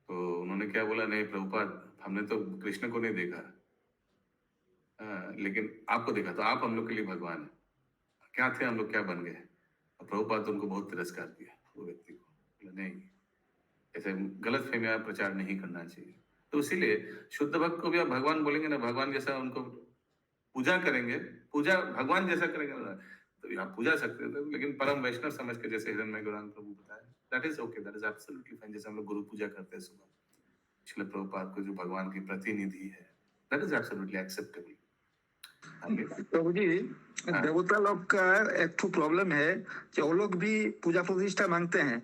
तो उन्होंने क्या बोला, नहीं प्रभुपाद, हमने तो कृष्ण को नहीं देखा, लेकिन आपको देखा, तो आप हम लोग के लिए भगवान है। क्या थे हम लोग, क्या बन गए? और प्रभुपाद उनको बहुत तिरस्कार किया, वो व्यक्ति को। बोला, नहीं, ऐसे गलत फहमियां प्रचार नहीं करना चाहिए। तो इसीलिए शुद्ध भक्त को भी आप भगवान बोलेंगे ना, भगवान जैसा उनको पूजा करेंगे, पूजा भगवान जैसा करेंगे ना, तो आप पूजा सकते थे, लेकिन परम वैष्णव समझ के, जैसे हिरण्मय गौरांग प्रभु बताया, that is okay, that is absolutely fine. जैसे हम लोग गुरु पूजा करते हैं सुबह, श्रील प्रभुपाद को जो भगवान की प्रतिनिधि है, दैट इज एब्सोल्युटली एक्सेप्टेबल। प्रभु जी, देवता लोग का एक तो प्रॉब्लम है कि वो लोग भी पूजा प्रतिष्ठा मांगते हैं,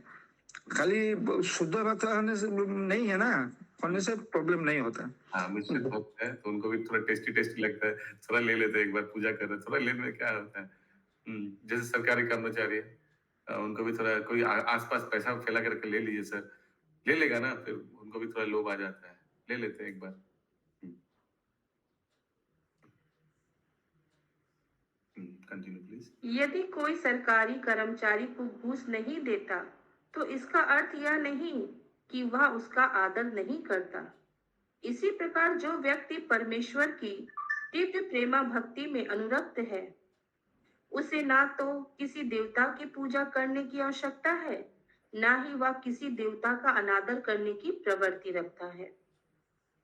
खाली शुद्ध भक्त होने से नहीं है ना, होने से प्रॉब्लम नहीं होता। हाँ, मिश्रित भक्त है तो उनको भी थोड़ा टेस्टी लगता है, थोड़ा ले लेते हैं, एक बार पूजा कर रहे, थोड़ा लेने में क्या होता है। जैसे सरकारी कर्मचारी है, उनको भी थोड़ा कोई आसपास पैसा फैला करके ले लीजिए सर, ले लेगा ना, फिर उनको भी थोड़ा लोभ आ जाता है, ले लेते हैं एक बार। Continue please. यदि कोई सरकारी कर्मचारी को घूस नहीं देता तो इसका अर्थ यह नहीं कि वह उसका आदर नहीं करता। इसी प्रकार जो व्यक्ति परमेश्वर की दिव्य प्रेमा भक्ति में अनुरक्त है, उसे ना तो किसी देवता की पूजा करने की आवश्यकता है, ना ही वह किसी देवता का अनादर करने की प्रवृत्ति रखता है।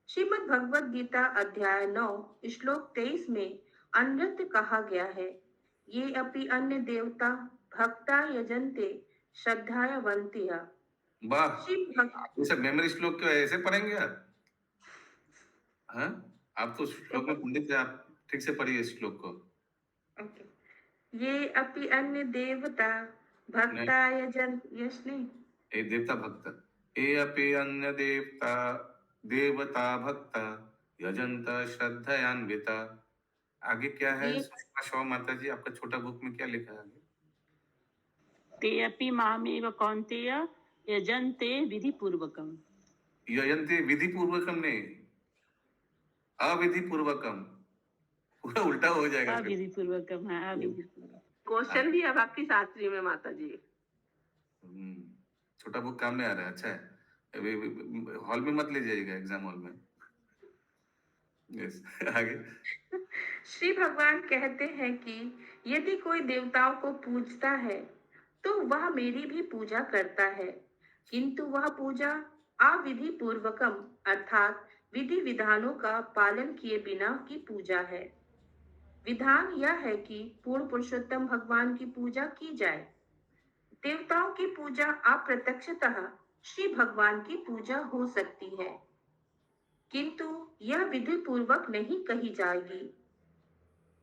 श्रीमद् भगवद गीता अध्याय 9 श्लोक 23 में अन्यत्र कहा गया है, ये अपि अन्य देवता भक्ता यजन्ते श्रद्धावन्तिया। वाह, ये सब मेमोरी श्लोक क्यों ऐसे पढ़ेंगे आप? हाँ, आप तो श्लोक में पंडित हैं, आप ठीक से पढ़िए इस श्लोक को। ये अपि अन्य देवता भक्ता यजन, यश नहीं, ए देवता भक्त, ए अपि अन्य देवता देवता भक्ता यजंता श्रद्धयान्विता। आगे क्या है सुषमा माता जी, आपका छोटा बुक में क्या लिखा है आगे? ते अपि मामेव कौन्तेय यजन्ते विधि पूर्वकम। यजन्ते विधि पूर्वकम नहीं, अविधि पूर्वकम, पूरा उल्टा हो जाएगा। अविधि पूर्वकम है, अविधि पूर्वकम। क्वेश्चन भी है आपकी शास्त्री में माता जी। छोटा बुक काम में आ रहा है, अच्छा है। हॉल में मत ले जाइएगा, एग्जाम हॉल में। यस, आगे। श्री भगवान कहते हैं कि यदि कोई देवताओं को पूजता है तो वह मेरी भी पूजा करता है, किंतु वह पूजा अविधि पूर्वकम अर्थात विधि विधानों का पालन किए बिना की पूजा है। विधान यह है कि पूर्ण पुरुषोत्तम भगवान की पूजा की जाए। देवताओं की पूजा अप्रत्यक्षतः श्री भगवान की पूजा हो सकती है, किंतु यह विधि पूर्वक नहीं कही जाएगी।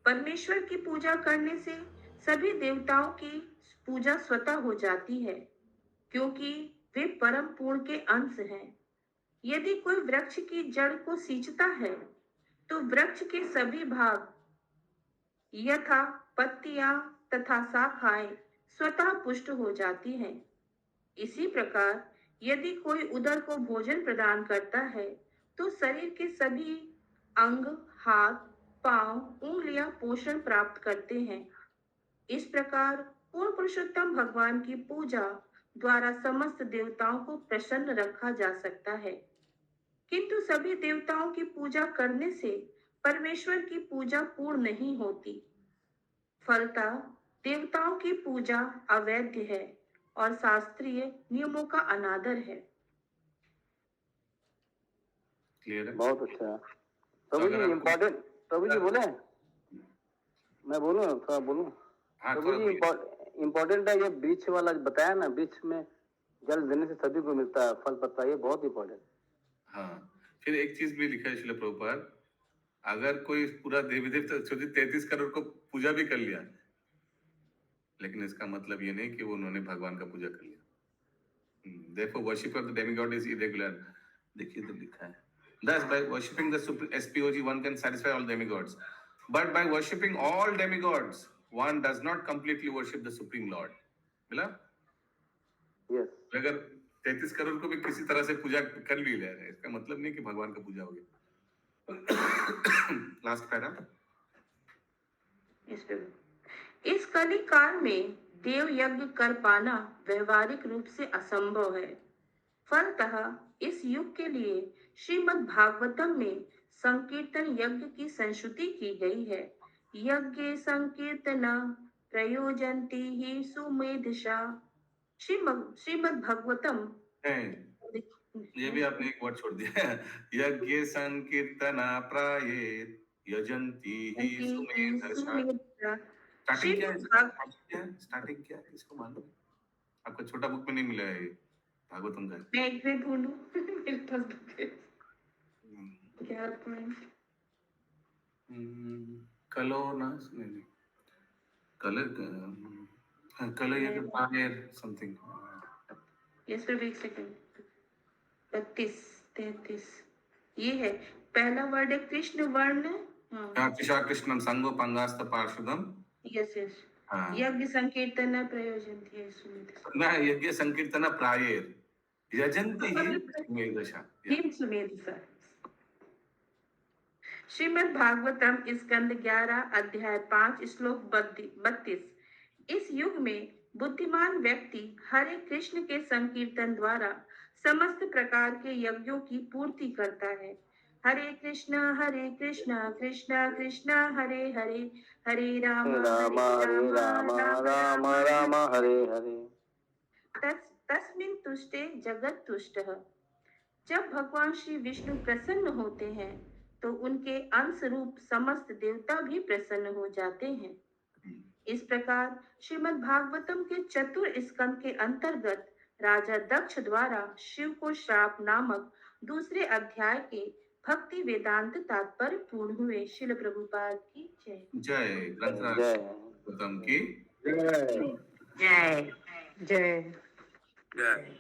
परमेश्वर की पूजा करने से सभी देवताओं की पूजा स्वतः हो जाती है, क्योंकि वे परम पूर्ण के अंश हैं। यदि कोई वृक्ष की जड़ को सींचता है तो वृक्ष के सभी भाग यथा पत्तियां तथा शाखाएं स्वतः पुष्ट हो जाती हैं। इसी प्रकार यदि कोई उदर को भोजन प्रदान करता है तो शरीर के सभी अंग, हाथ, पांव, उंगलियां पोषण प्राप्त करते हैं। इस प्रकार पूर्ण पुरुषोत्तम भगवान की पूजा द्वारा समस्त देवताओं को प्रसन्न रखा जा सकता है, किंतु सभी देवताओं की पूजा करने से परमेश्वर की पूजा पूर्ण नहीं होती। फलतः देवताओं की पूजा अवैध है और शास्त्रीय नियमों का अनादर है। क्लियर है? बहुत अच्छा। प्रभु जी इम्पोर्टेंट, प्रभु जी बोले, मैं बोलूं, थोड़ा बोलूं? प्रभु जी इम्पोर्टेंट है ये वृक्ष वाला बताया ना, वृक्ष में जल देने से सभी को मिलता है फल पत्ता, ये बहुत इम्पोर्टेंट। हाँ, फिर एक चीज भी लिखा है श्रील प्रभुपाद, अगर कोई पूरा देवी देवता 33 करोड़ को पूजा भी कर लिया, लेकिन इसका मतलब ये नहीं कि वो उन्होंने भगवान का पूजा कर लिया। Therefore worship of the demigod is irregular। देखिए तो लिखा है, thus by worshipping the SPOG one can satisfy all demigods, but by worshipping all demigods one does not completely worship the supreme lord। मिला? Yes। अगर 33 करोड़ को भी किसी तरह से पूजा कर भी ले रहे हैं, इसका मतलब नहीं कि भगवान का पूजा हो गया। Last para. इस कली काल में देव यज्ञ कर पाना व्यवहारिक रूप से असंभव है। फलतः इस युग के लिए श्रीमद् भागवतम में संकीर्तन यज्ञ की संश्रुति की गई है। यज्ञ संकीर्तन प्रयोजन्ति ही सुमेधसा। श्रीमद् भागवतम, ये भी आपने एक वर्ड छोड़ दिया। यज्ञ संकीर्तना प्रायेत यजन्ति ही सुमेधसा। स्टार्टिंग क्या है? स्टार्टिंग क्या है? इसको मालूम है? आपको छोटा बुक में नहीं मिला है ये भागवतम का? मैं एक मिनट ढूंढूं। मेरे पास बुक है। क्या पॉइंट? कलो ना, नहीं कलर या फिर पायर समथिंग। यस फिर एक सेकंड। 33 ये है पहला वर्ड है कृष्ण वर्ण। कृष्णम संगो पंगास्त पार्षदम। यस यज्ञ संकीर्तन प्रयोजन थी ना, यज्ञ संकीर्तन प्रायेर यजन्ति ही सुमेधसा। श्रीमद् भागवतम स्कंद 11 अध्याय 5 श्लोक 32। इस युग में बुद्धिमान व्यक्ति हरे कृष्ण के संकीर्तन द्वारा समस्त प्रकार के यज्ञों की पूर्ति करता है। हरे कृष्णा कृष्णा कृष्णा हरे हरे, हरे राम राम राम राम हरे हरे। तस्मिन् तुष्टे जगत तुष्टः। जब भगवान श्री विष्णु प्रसन्न होते हैं तो उनके अंश रूप समस्त देवता भी प्रसन्न हो जाते हैं। इस प्रकार श्रीमद् भागवतम के चतुर स्कंद के अंतर्गत राजा दक्ष द्वारा शिव को श्राप नामक दूसरे अध्याय के भक्ति वेदांत तात्पर्य पूर्ण हुए। श्रील प्रभुपाद की जय। जय ग्रंथराज भागवतम की जय जय जय।